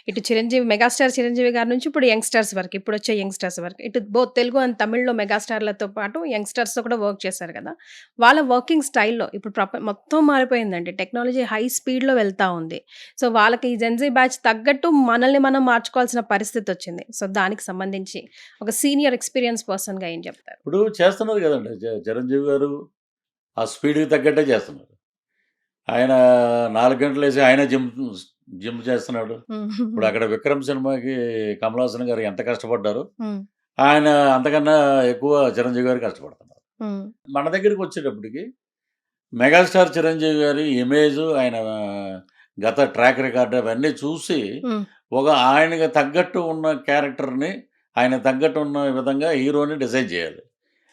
[SPEAKER 1] ఇటు చిరంజీవి మెగాస్టార్ చిరంజీవి గారి నుంచి ఇప్పుడు యంగ్‌స్టర్స్ వరకు. ఇప్పుడొచ్చే యంగ్‌స్టర్స్ వరకు. ఇటు బోత్ తెలుగు అండ్ తమిళ్‌లో మెగాస్టార్‌లతో పాటు యంగ్‌స్టర్స్‌తో కూడా వర్క్ చేశారు కదా! వాళ్ళ వర్కింగ్ స్టైల్‌లో ఇప్పుడు మొత్తం మారిపోయిందండి. టెక్నాలజీ హై స్పీడ్‌లో వెళ్తా ఉంది. సో, వాళ్ళకి ఈ జెన్‌జీ బ్యాచ్ తగ్గట్టు మనల్ని మనం మార్చుకోవాల్సిన పరిస్థితొచ్చింది. సో, దానికి సంబంధించి ఒక సీనియర్ ఎక్స్‌పీరియన్స్ పర్సన్‌గా ఏం చెప్తారు?
[SPEAKER 2] ఇప్పుడు చేస్తున్నారు గదండీ! చిరంజీవి గారు ఆ స్పీడ్‌కి తగ్గట్టే చేస్తున్నారు. ఆయన 4 గంటలేసి ఆయనే జిమ్ చేస్తున్నాడు. ఇప్పుడు
[SPEAKER 1] హ్మ్.
[SPEAKER 2] అక్కడ 'విక్రమ్' సినిమాకి కమల్ హాసన్ గారు ఎంత కష్టపడ్డారో,
[SPEAKER 1] హ్మ్.
[SPEAKER 2] ఆయన అంతకన్నా ఎక్కువ చిరంజీవి గారు కష్టపడుతున్నారు.
[SPEAKER 1] హ్మ్.
[SPEAKER 2] మన దగ్గరికొచ్చేటప్పటికి మెగాస్టార్ చిరంజీవి గారి ఇమేజు, ఆయన గత ట్రాక్ రికార్డ్ అవన్నీ చూసి,
[SPEAKER 1] హ్మ్.
[SPEAKER 2] ఆయనకి తగ్గట్టు ఉన్న క్యారెక్టర్‌ని, ఆయనకు తగ్గట్టు ఉన్న విధంగా హీరోని డిజైన్ చేయాలి.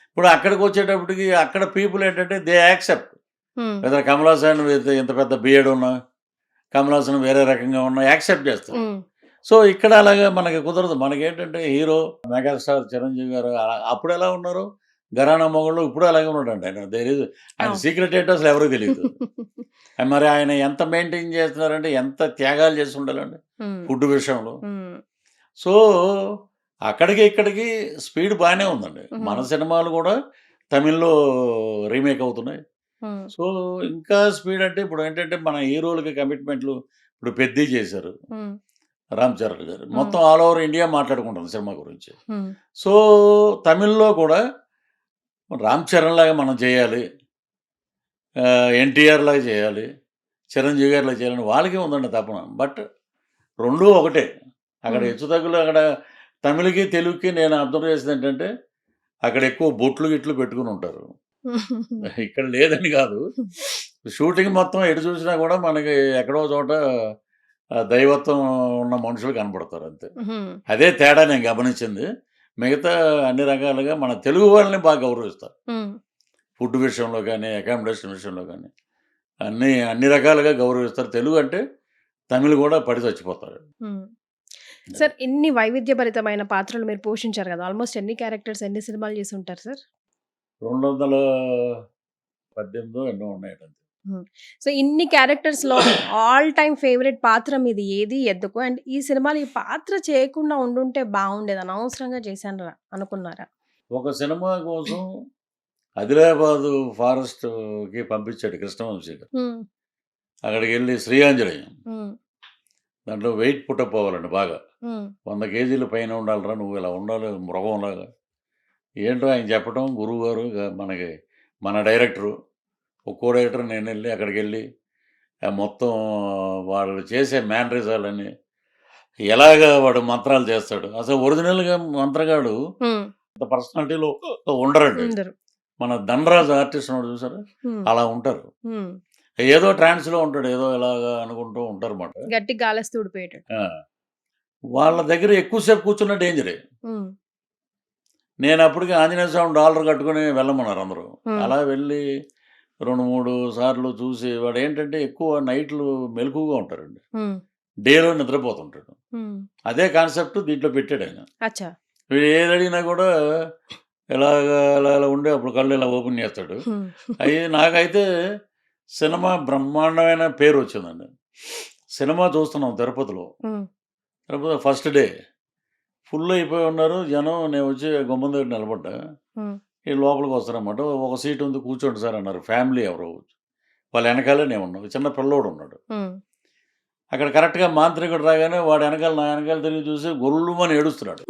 [SPEAKER 2] ఇప్పుడు అక్కడికొచ్చేటప్పటికి అక్కడ పీపుల్ ఏంటంటే దే యాక్సెప్ట్.
[SPEAKER 1] హ్మ్.
[SPEAKER 2] వెదర్ కమల్ హాసన్ విత్ ఇంత పెద్ద బియర్డ్ ఉన్నా, కమల్ హాసన్ వేరే రకంగా ఉన్నా యాక్సెప్ట్ చేస్తారు.
[SPEAKER 1] హ్మ్.
[SPEAKER 2] సో, ఇక్కడ అలాగా మనకి కుదరదు. మనకేంటంటే హీరో మెగాస్టార్ చిరంజీవి గారు అప్పుడెలా ఉన్నారు? 'ఘరానా మొగుడులో' ఇప్పుడు అలాగే ఉన్నాడండి ఆయన. ఆయన
[SPEAKER 1] అవును.
[SPEAKER 2] సీక్రెట్ ఏంటో అసలు ఎవరికీ తెలీదు. మరి ఆయన ఎంత మెయింటైన్ చేస్తున్నారంటే ఎంత త్యాగాలు చేసి ఉండాలండి
[SPEAKER 1] హ్మ్.
[SPEAKER 2] ఫుడ్ విషయంలో.
[SPEAKER 1] హ్మ్.
[SPEAKER 2] సో, అక్కడికి ఇక్కడికి స్పీడ్ బానే ఉందండి. మన
[SPEAKER 1] హ్మ్.
[SPEAKER 2] సినిమాలు గూడా తమిళ్‌లో రీమేక్ అవుతున్నాయి.
[SPEAKER 1] హ్మ్.
[SPEAKER 2] సో, ఇంకా స్పీడ్ అంటే ఇప్పుడేంటంటే మన హీరోలకి కమిట్మెంట్‌లు ఇప్పుడు 'పెద్ది' చేశారు.
[SPEAKER 1] హ్మ్.
[SPEAKER 2] 'రామ్ చరణ్' గారు.
[SPEAKER 1] హ్మ్.
[SPEAKER 2] మొత్తం ఆల్ ఓవర్ ఇండియా మాట్లాడుకుంటుంది సినిమా గురించి.
[SPEAKER 1] హ్మ్.
[SPEAKER 2] సో, తమిళ్‌లో కూడా 'రామ్ చరణ్' లాగా మనం చేయాలి. 'ఎన్టీఆర్' లాగా చేయాలి. 'చిరంజీవి' గారిలాగా చేయాలని వాళ్ళకే ఉందండి తపన. బట్ రెండూ ఒకటే. అక్కడ
[SPEAKER 1] హ్మ్.
[SPEAKER 2] హెచ్చుతగ్గులు అక్కడ తమిళ్‌కి, తెలుగుకి నేను అబ్జర్వ్ చేసిందేంటంటే అక్కడ ఎక్కువ బొట్లు, గిట్లు పెట్టుకొని ఉంటారు. ఇక్కడ లేదని కాదు. షూటింగ్ మొత్తం ఎటు చూసినా కూడా మనకి ఎక్కడో చోట దైవత్వం ఉన్న మనుషులు కనపడతారు అంతే.
[SPEAKER 1] హ్మ్.
[SPEAKER 2] అదే తేడా నేను గమనించింది. మిగతా అన్ని రకాలుగా మన తెలుగు వాళ్ళని బాగా గౌరవిస్తారు.
[SPEAKER 1] హ్మ్.
[SPEAKER 2] ఫుడ్ విషయంలో గానీ, అకామిడేషన్ విషయంలో గానీ, అన్ని రకాలుగా గౌరవిస్తారు. తెలుగు అంటే తమిళ్ కూడా పడి చచ్చిపోతారు.
[SPEAKER 1] హ్మ్.
[SPEAKER 2] అది.
[SPEAKER 1] సార్ ఇన్ని వైవిధ్యభరితమైన పాత్రలు మీరు పోషించారు గదా! ఆల్‌మోస్ట్ ఎన్ని క్యారెక్టర్స్, ఎన్ని సినిమాలు చేసుంటారు సార్?
[SPEAKER 2] 218 ఎన్నో ఉన్నాయట.
[SPEAKER 1] హ్మ్. సో, ఇన్ని క్యారెక్టర్స్‌లో ఆల్ టైమ్ ఫేవరెట్ పాత్ర మీది ఏది? ఎందుకు? అండ్ ఈ సినిమాలో ఈ పాత్ర చేయకుండా ఉండుంటే బావుండేది. అనవసరంగా చేశానురా అనుకున్నారా?
[SPEAKER 2] ఒక సినిమా కోసం ఆదిలాబాదు ఫారెస్ట్‌కి పంపించాడు కృష్ణవంశీ గారు.
[SPEAKER 1] హ్మ్.
[SPEAKER 2] అక్కడికెళ్ళి శ్రీఆంజనేయం.
[SPEAKER 1] హ్మ్.
[SPEAKER 2] దాంట్లో వెయిట్ పుటప్ అవ్వాలండి బాగా.
[SPEAKER 1] హ్మ్.
[SPEAKER 2] 100 కేజీల పైన ఉండాలిరా నువ్వు ఇలా ఉండాలి మృగంలాగా. ఏంటో ఆయన చెప్పడం గురువుగారు మనకి మన డైరెక్టరు, ఒక్కో డైరెక్టర్ నేనెళ్ళి అక్కడికెళ్ళి మొత్తం వాళ్ళు చేసే మేనరిజాలన్నీ ఎలాగా వాడు మంత్రాలు చేస్తాడు. అసలు ఒరిజినల్‌గా మంత్రగాడు
[SPEAKER 1] హ్మ్.
[SPEAKER 2] అంత పర్సనాలిటీలో ఉండరండి.
[SPEAKER 1] ఉండరు.
[SPEAKER 2] మన 'ధనరాజ్' ఆర్టిస్ట్ ఉన్నాడు చూసారా?
[SPEAKER 1] హ్మ్.
[SPEAKER 2] అలా ఉంటారు.
[SPEAKER 1] హ్మ్.
[SPEAKER 2] ఏదో ట్రాన్స్‌లో ఉంటాడు. ఏదో ఇలాగా అనుకుంటూ ఉంటారన్నమాట.
[SPEAKER 1] గట్టిగా గాలేస్తే ఊడిపోయేటట్టు.
[SPEAKER 2] ఆ! వాళ్ళ దగ్గర ఎక్కువ సేపు కూర్చున్న డేంజరే.
[SPEAKER 1] హ్మ్.
[SPEAKER 2] నేనప్పటికి ఆంజనేయ స్వామి డాలర్ కట్టుకొని వెళ్ళమన్నారు అందరూ.
[SPEAKER 1] హ్మ్.
[SPEAKER 2] అలా వెళ్ళి 2, 3 సార్లు చూసి వాడేంటంటే ఎక్కువ నైట్‌లు మెలకువగా ఉంటారండి.
[SPEAKER 1] హ్మ్.
[SPEAKER 2] డేలో నిద్రపోతుంటాడు.
[SPEAKER 1] హ్మ్.
[SPEAKER 2] అదే కాన్సెప్ట్ దీంట్లో పెట్టాడాయన.
[SPEAKER 1] అచ్చా!
[SPEAKER 2] వీడు ఏదడిగినా కూడా ఇలాగా అలా అలా ఉండి అప్పుడు కళ్ళు ఇలా ఓపెన్ చేస్తాడు.
[SPEAKER 1] హ్మ్.
[SPEAKER 2] నాకైతే సినిమా బ్రహ్మాండమైన పేరొచ్చిందండి. సినిమా చూస్తున్నాం తిరుపతిలో.
[SPEAKER 1] హ్మ్.
[SPEAKER 2] Tirupati first day. ఫుల్ అయిపోయి ఉన్నారు జనం. నేను వచ్చి గుమ్మం దగ్గర నిలబడ్డా.
[SPEAKER 1] హ్మ్.
[SPEAKER 2] ఈ లోపలికి వస్తారన్నమాట. ఒక సీట్ ఉంది కూర్చోండి సార్ అన్నారు. ఫ్యామిలీ ఎవరో. వాళ్ళ వెనకాలే నేనున్నా. చిన్న పిల్లోడున్నాడు.
[SPEAKER 1] హ్మ్.
[SPEAKER 2] అక్కడ కరెక్ట్‌గా మాంత్రికుడు రాగానే వాడు వెనకాల నా వెనకాల తిరిగి చూసి గొల్లుమని ఏడుస్తున్నాడు.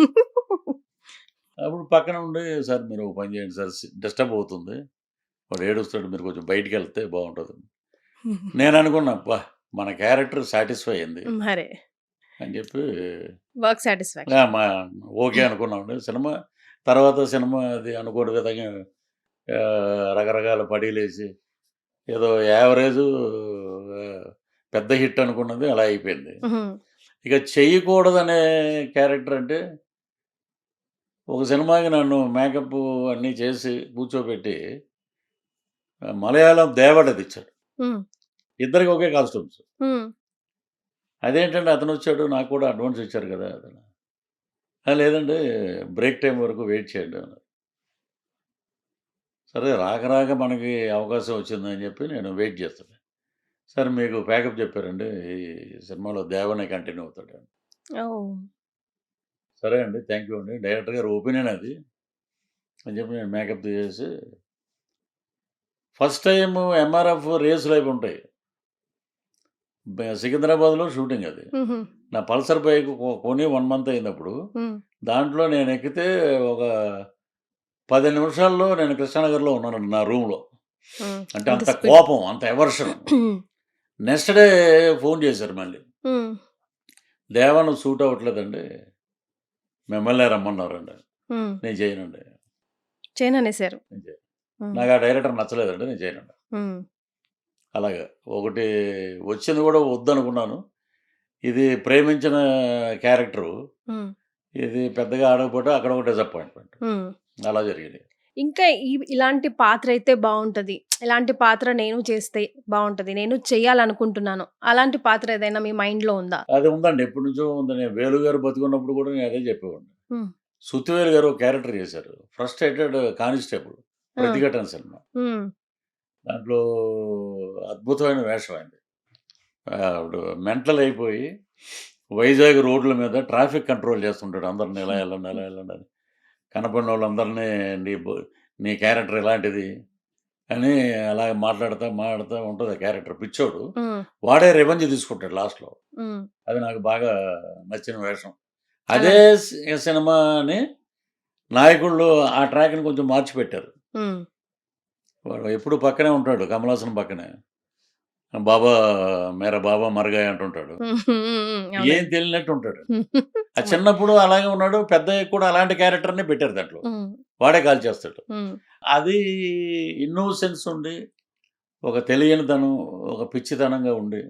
[SPEAKER 2] అప్పుడు పక్కన ఉండి సార్ మీరు ఒక పని చేయండి సార్ డిస్టర్బ్ అవుతుంది. వాడు ఏడుస్తాడు. మీరు కొంచెం బయటికెళ్తే బావుంటది. నేననుకున్నా అబ్బా! మన క్యారెక్టర్ సాటిస్ఫై అయింది
[SPEAKER 1] మరే.
[SPEAKER 2] అని చెప్పి
[SPEAKER 1] వర్క్ సాటిస్ఫాక్షన్.
[SPEAKER 2] ఓకే అనుకున్నామండి. తర్వాత సినిమా అది అనుకోని విధంగా రకరకాల పడీలేసి ఏదో యావరేజు పెద్ద హిట్ అనుకున్నది అలా అయిపోయింది.
[SPEAKER 1] హుహు.
[SPEAKER 2] ఇక చేయకూడదనే క్యారెక్టర్ అంటే ఒక సినిమాకి నన్ను మేకప్ అన్నీ చేసి కూర్చోబెట్టి మలయాళం దేవడదిచ్చాడు.
[SPEAKER 1] హ్మ్.
[SPEAKER 2] ఇద్దరికి ఒకే కాస్ట్యూమ్స్.
[SPEAKER 1] హ్మ్.
[SPEAKER 2] అదేంటండి అతనొచ్చాడు నాకు కూడా అడ్వాన్స్ ఇచ్చారు కదా! అన్నారు. లేదండి బ్రేక్ టైమ్ వరకు వెయిట్ చేయండి అన్నారు. సరే రాక రాక మనకి అవకాశం వచ్చిందని చెప్పి నేను వెయిట్ చేస్తున్నా. సరే మీకు ప్యాకప్ చెప్పారండి. ఈ సినిమాలో దేవనే కంటిన్యూ అవుతాడు.
[SPEAKER 1] ఓహ్!
[SPEAKER 2] సరే అండి. థాంక్ యూ అండి. డైరెక్టర్ గారి ఒపీనియన్ అది అని చెప్పి నేను మేకప్ తీసేసి ఫస్ట్ టైము ఎంఆర్ఎఫ్ రేసులు అవి ఉంటాయి. సికింద్రాబాద్‌లో షూటింగ్ అది.
[SPEAKER 1] హుహు.
[SPEAKER 2] నా పల్సర్ బైక్ కొని 1 మంత్ అయినప్పుడు
[SPEAKER 1] హ్మ్.
[SPEAKER 2] దాంట్లో నేను ఎక్కితే ఒక 10 నిమిషాల్లో నేను కృష్ణానగర్‌లో ఉన్నానండి నా రూమ్‌లో.
[SPEAKER 1] హ్మ్.
[SPEAKER 2] అంటే
[SPEAKER 1] అంత
[SPEAKER 2] అంత
[SPEAKER 1] స్పీడ్.
[SPEAKER 2] కోపం, అంత ఎవర్షన్.
[SPEAKER 1] హ్మ్.
[SPEAKER 2] నెక్స్ట్ డే ఫోన్ చేశారు మళ్ళీ.
[SPEAKER 1] హ్మ్.
[SPEAKER 2] "దేవా నువ్వు సూట్ అవ్వట్లేదండి. మిమ్మల్నే రమ్మన్నారండి."
[SPEAKER 1] హ్మ్.
[SPEAKER 2] నేను చేయనండి.
[SPEAKER 1] చేయననేసారు.
[SPEAKER 2] నేను చేయను.
[SPEAKER 1] హ్మ్.
[SPEAKER 2] నాకు ఆ డైరెక్టర్ నచ్చలేదండి. నేను చేయనండి.
[SPEAKER 1] హ్మ్.
[SPEAKER 2] అలాగా. ఒకటి వచ్చింది కూడా వద్దనుకున్నాను. ఇది ప్రేమించిన క్యారెక్టరు.
[SPEAKER 1] హ్మ్.
[SPEAKER 2] ఇది పెద్దగా ఆడకపోతే అక్కడ ఒక డిసప్పాయింట్‌మెంట్.
[SPEAKER 1] హ్మ్.
[SPEAKER 2] అలా జరిగింది.
[SPEAKER 1] ఇంకా ఇలాంటి పాత్రయితే బావుంటది. ఇలాంటి పాత్ర నేను చేస్తే బావుంటది. నేను చేయాలనుకుంటున్నాను. అలాంటి పాత్ర ఏదైనా మీ మైండ్‌లో ఉందా?
[SPEAKER 2] అది ఉందండి. ఎప్పటినుంచో ఉంది. నేను వేలు గారు బతికున్నప్పుడు కూడా నేను అదే చెప్పేవాడిని.
[SPEAKER 1] హ్మ్.
[SPEAKER 2] సుత్తివేలు గారు ఒక క్యారెక్టర్ చేశారు. ఫ్రస్ట్రేటెడ్ కానిస్టేబుల్
[SPEAKER 1] ఆ!
[SPEAKER 2] 'ప్రతిఘటన' సినిమా.
[SPEAKER 1] హ్మ్.
[SPEAKER 2] దాంట్లో అద్భుతమైన వేషం ఆయనది. ఆవిడ మెంటల్ అయిపోయి వైజాగ్ రోడ్ల మీద ట్రాఫిక్ కంట్రోల్ చేస్తుంటాడు. అందరిని ఇలా వెళ్ళండి, అలా వెళ్ళండి అని. కనపడినోళ్ళందరినీ నీ క్యారెక్టర్ ఇలాంటిది అని అలాగ మాట్లాడుతా, మాట్లాడుతా ఉంటది ఆ క్యారెక్టర్ పిచ్చోడు.
[SPEAKER 1] హ్మ్.
[SPEAKER 2] వాడే రివెంజ్ తీసుకుంటాడు లాస్ట్‌లో.
[SPEAKER 1] హ్మ్.
[SPEAKER 2] అది నాకు బాగా నచ్చిన వేషం.
[SPEAKER 1] అలా
[SPEAKER 2] అదే సినిమాని నాయకుళ్ళు ఆ ట్రాక్‌ని కొంచెం మార్చి పెట్టారు.
[SPEAKER 1] హ్మ్.
[SPEAKER 2] వాడు ఎప్పుడు పక్కనే ఉంటాడు. కమల్ హాసన్ పక్కనే. బాబా మేరా బాబా మర్ గయా అంటుంటాడు.
[SPEAKER 1] హ్మ్. హ్మ్.
[SPEAKER 2] ఏం
[SPEAKER 1] అవునండి.
[SPEAKER 2] తెలియనట్టు ఉంటాడు. ఆ
[SPEAKER 1] అవును.
[SPEAKER 2] చిన్నప్పుడు అలాగే ఉన్నాడు. పెద్దయ్యాక కూడా అలాంటి క్యారెక్టర్‌నే పెట్టారు దాంట్లో.
[SPEAKER 1] హ్మ్.
[SPEAKER 2] వాడే కాల్చేస్తాడు.
[SPEAKER 1] హ్మ్.
[SPEAKER 2] అది ఇన్నోసెన్స్ ఉండి, ఒక తెలియనితనం, ఒక పిచ్చితనంగా ఉండి,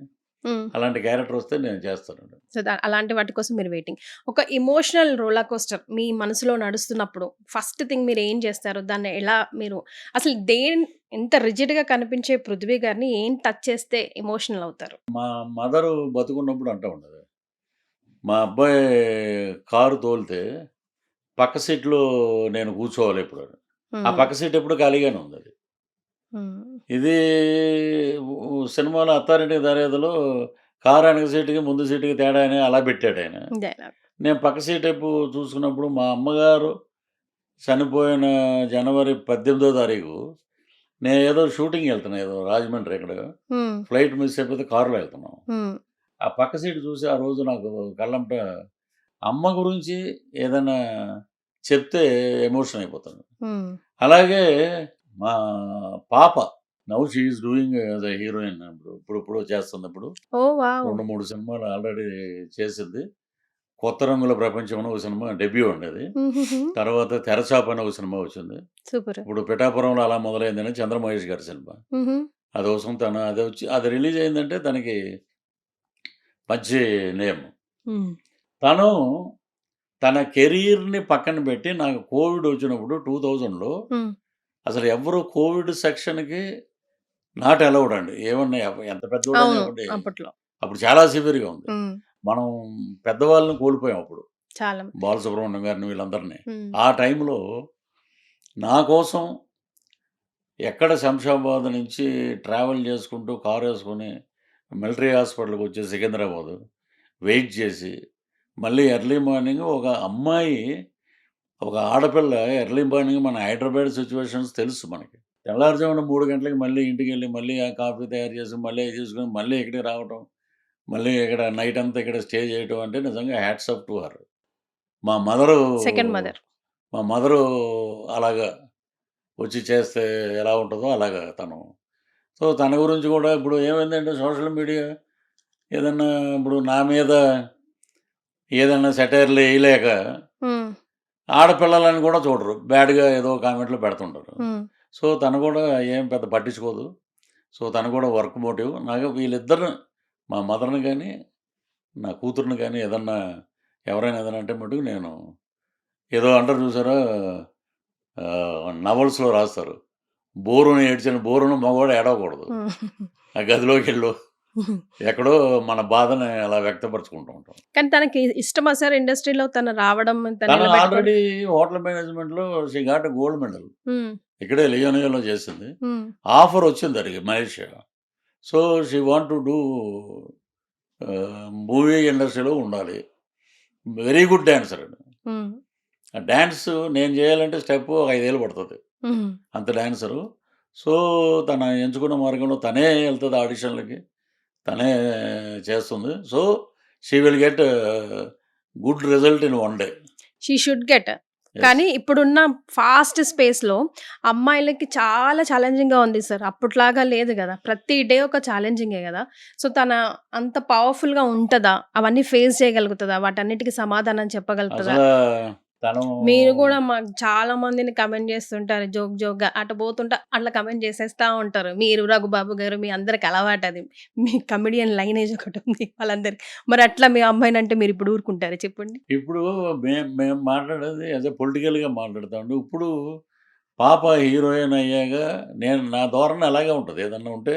[SPEAKER 1] హ్మ్.
[SPEAKER 2] అలాంటి క్యారెక్టర్ వస్తే నేను చేస్తానండి.
[SPEAKER 1] సో, అలాంటి వాటి కోసం మీరు వెయిటింగ్. ఒక ఎమోషనల్ రోలర్ కోస్టర్ మీ మనసులో నడుస్తున్నప్పుడు ఫస్ట్ థింగ్ మీరేం చేస్తారు? దాన్ని ఎలా మీరు అసలు ఎంత రిజిడ్‌గా కనిపించే 'పృథ్వీ' గారిని ఏం టచ్ చేస్తే ఎమోషనల్ అవుతారు?
[SPEAKER 2] మా మదరు బతికున్నప్పుడు అంటా ఉండేది. మా అబ్బాయి కారు తోలితే పక్క సీట్‌లో నేను కూర్చోవాలి ఎప్పుడని. ఆ
[SPEAKER 1] హ్మ్.
[SPEAKER 2] పక్క సీట్ ఎప్పుడు ఖాళీగానే ఉందది.
[SPEAKER 1] హ్మ్.
[SPEAKER 2] ఇది సినిమాలో 'అత్తారింటికి దారేదిలో' కారు వెనక సీటుకి, ముందు సీటుకి తేడా అని అలా పెట్టాడాయన.
[SPEAKER 1] డైలాగ్.
[SPEAKER 2] నేను పక్క సీట్ వైపు చూసుకున్నప్పుడు మా అమ్మగారు చనిపోయిన జనవరి 18వ తారీఖు నేను ఏదో షూటింగ్‌కి వెళ్తున్నా ఏదో రాజమండ్రి ఎక్కడో.
[SPEAKER 1] హ్మ్.
[SPEAKER 2] ఫ్లైట్ మిస్ అయిపోతే కారులో వెళ్తున్నాం.
[SPEAKER 1] హ్మ్.
[SPEAKER 2] ఆ పక్క సీట్ చూసి ఆ రోజు నాకు కళ్ళంట అమ్మ గురించి ఏదైనా చెప్తే ఎమోషన్ అయిపోతాను.
[SPEAKER 1] హ్మ్.
[SPEAKER 2] అలాగే మా పాప now she is doing as a heroine ఇప్పుడు చేస్తుంది ఇప్పుడు.
[SPEAKER 1] ఓహ్! వావ్!
[SPEAKER 2] 2, 3 సినిమాలు ఆల్రెడీ చేసింది. 'కొత్త రంగుల ప్రపంచం' అని ఒక సినిమా డెబ్యూ అండి అది.
[SPEAKER 1] హుహుహు.
[SPEAKER 2] తర్వాత 'తెరచాప' అని ఒక సినిమా వచ్చింది.
[SPEAKER 1] సూపర్.
[SPEAKER 2] ఇప్పుడు 'పిఠాపురంలో అలా మొదలైందని' చంద్రమహేష్ గారి సినిమా.
[SPEAKER 1] హుహు.
[SPEAKER 2] అదోసం అది రిలీజ్ అయిందంటే తనకి మంచి నేమ్.
[SPEAKER 1] హ్మ్.
[SPEAKER 2] తను తన కెరీర్‌ని పక్కన పెట్టి నాకు కోవిడ్ వచ్చినప్పుడు 2000లో
[SPEAKER 1] హ్మ్.
[SPEAKER 2] అసలు ఎవ్వరు కోవిడ్ సెక్షన్‌కి నాట్ అలౌడ్ అండి. ఏమన్నా ఎంత పెద్దోడైనా
[SPEAKER 1] అవును.
[SPEAKER 2] ఒకటే.
[SPEAKER 1] అప్పట్లో.
[SPEAKER 2] అప్పుడు చాలా సివియర్‌గా ఉంది.
[SPEAKER 1] హ్మ్.
[SPEAKER 2] మనం పెద్దవాళ్ళని కోల్పోయాం అప్పుడు.
[SPEAKER 1] చాలా.
[SPEAKER 2] బాలసుబ్రహ్మణ్యం గారిని వీళ్ళందరిని.
[SPEAKER 1] హ్మ్.
[SPEAKER 2] ఆ టైంలో నా కోసం ఎక్కడ శంషాబాద్ నుంచి ట్రావెల్ చేసుకుంటూ కారేసుకొని మిలిటరీ హాస్పిటల్‌కి వచ్చి సికింద్రాబాదు వెయిట్ చేసి, మళ్ళీ ఎర్లీ మార్నింగ్ ఒక అమ్మాయి, ఒక ఆడపిల్ల ఎర్లీ మార్నింగ్ మన హైదరాబాద్ సిట్యుయేషన్స్ తెలుసు మనకి. తెల్లారుజామున 3 గంటలకి మళ్ళీ ఇంటికెళ్ళి, మళ్ళీ ఆ కాఫీ తయారు చేసి, మళ్ళీ అయి తీసుకొని, మళ్ళీ ఇక్కడికి రావటం, మళ్ళీ ఇక్కడ నైట్ అంతా ఇక్కడ స్టే చేయటం అంటే నిజంగా హ్యాట్స్ ఆఫ్ టు హర్. మా మదరు
[SPEAKER 1] సెకండ్ మదర్.
[SPEAKER 2] మా మదరు అలాగా వచ్చి చేస్తే ఎలా ఉంటదో అలాగా తను. సో, తన గురించి కూడా ఇప్పుడు ఏమైందంటే సోషల్ మీడియా ఏదన్నా ఇప్పుడు నా మీద ఏదన్నా సెటైర్‌లు ఎయలేక
[SPEAKER 1] హ్మ్.
[SPEAKER 2] ఆడపిల్లలని కూడా చూడరు. బ్యాడ్‌గా ఏదో కామెంట్‌లు పెడుతుంటారు.
[SPEAKER 1] హ్మ్.
[SPEAKER 2] సో, తను కూడా ఏం పెద్ద పట్టించుకోదు. సో, తను కూడా వర్క్ మోటివ్. నాకు వీళ్ళిద్దరు మా మదర్‌ని గాని, నా కూతురిని గాని ఎవరైనా ఏదైనా అంటే మటుకు నేను ఏదో అంటారు చూసారా? నవల్స్‌లో రాస్తారు. బోరున మగవాడు ఏడవకూడదు.
[SPEAKER 1] హ్మ్.
[SPEAKER 2] ఆ గదిలోకెళ్ళు ఎక్కడో మన బాధని అలా వ్యక్తపరుచుకుంటూ ఉంటాం.
[SPEAKER 1] కానీ తనకి ఇష్టమా సార్ ఇండస్ట్రీలో తను రావడం, తను
[SPEAKER 2] తను
[SPEAKER 1] నిలబెట్టుకోవడం?
[SPEAKER 2] ఆల్రెడీ హోటల్ మేనేజ్మెంట్‌లో she got a gold medal.
[SPEAKER 1] హ్మ్.
[SPEAKER 2] ఇక్కడే లియోనియాలో చేసింది.
[SPEAKER 1] హ్మ్.
[SPEAKER 2] ఆఫర్ వచ్చింది తనకి Malaysia. So, she want to do movie ఇండస్ట్రీలో ఉండాలి. వెరీ గుడ్ డాన్సర్ అండి.
[SPEAKER 1] హ్మ్.
[SPEAKER 2] ఆ డాన్స్ నేను చేయాలంటే స్టెప్ ఒక 5 ఏళ్ళు పడుతది.
[SPEAKER 1] హ్మ్.
[SPEAKER 2] అంత డాన్సరు. సో, తను ఎంచుకున్న మార్గంలో తనే ఎళ్తది ఆడిషన్‌లకి. తనే చేస్తుంది. So, she will get good result in one day.
[SPEAKER 1] She should get.
[SPEAKER 2] Yes.
[SPEAKER 1] కానీ ఇప్పుడున్న ఫాస్ట్ స్పేస్‌లో అమ్మాయిలకి చాలా ఛాలెంజింగ్‌గా ఉంది సార్. అప్పట్లాగా లేదు గదా! ప్రతి డే ఒక ఛాలెంజింగే గదా! సో, తన అంత పవర్‌ఫుల్‌గా ఉంటదా? అవన్నీ ఫేస్ చేయగలుగుతదా? వాటన్నిటికి సమాధానం చెప్పగలుగుతదా?
[SPEAKER 2] అసలా తను
[SPEAKER 1] మీరు గూడా మాకు చాలా మందిని కమెంట్ చేస్తుంటారు జోక్‌గా. అటు పోతుంటే అట్లా కమెంట్ చేసేస్తా ఉంటారు. మీరు, రఘుబాబు గారు మీ అందరికి అలవాటది. మీ కమెడియన్ లైనేజ్ ఒకటుంది వాళ్ళందరికి. మరి అట్లా మీ అమ్మాయినంటే మీరిప్పుడు ఊరుకుంటారా చెప్పండి?
[SPEAKER 2] ఇప్పుడు మేము మాట్లాడేది యాస్ ఎ పొలిటికల్‌గా మాట్లాడతామండి. ఇప్పుడు పాప హీరోయిన్ అయ్యాక నా ధోరణి అలాగే ఉంటది. ఏదన్నా ఉంటే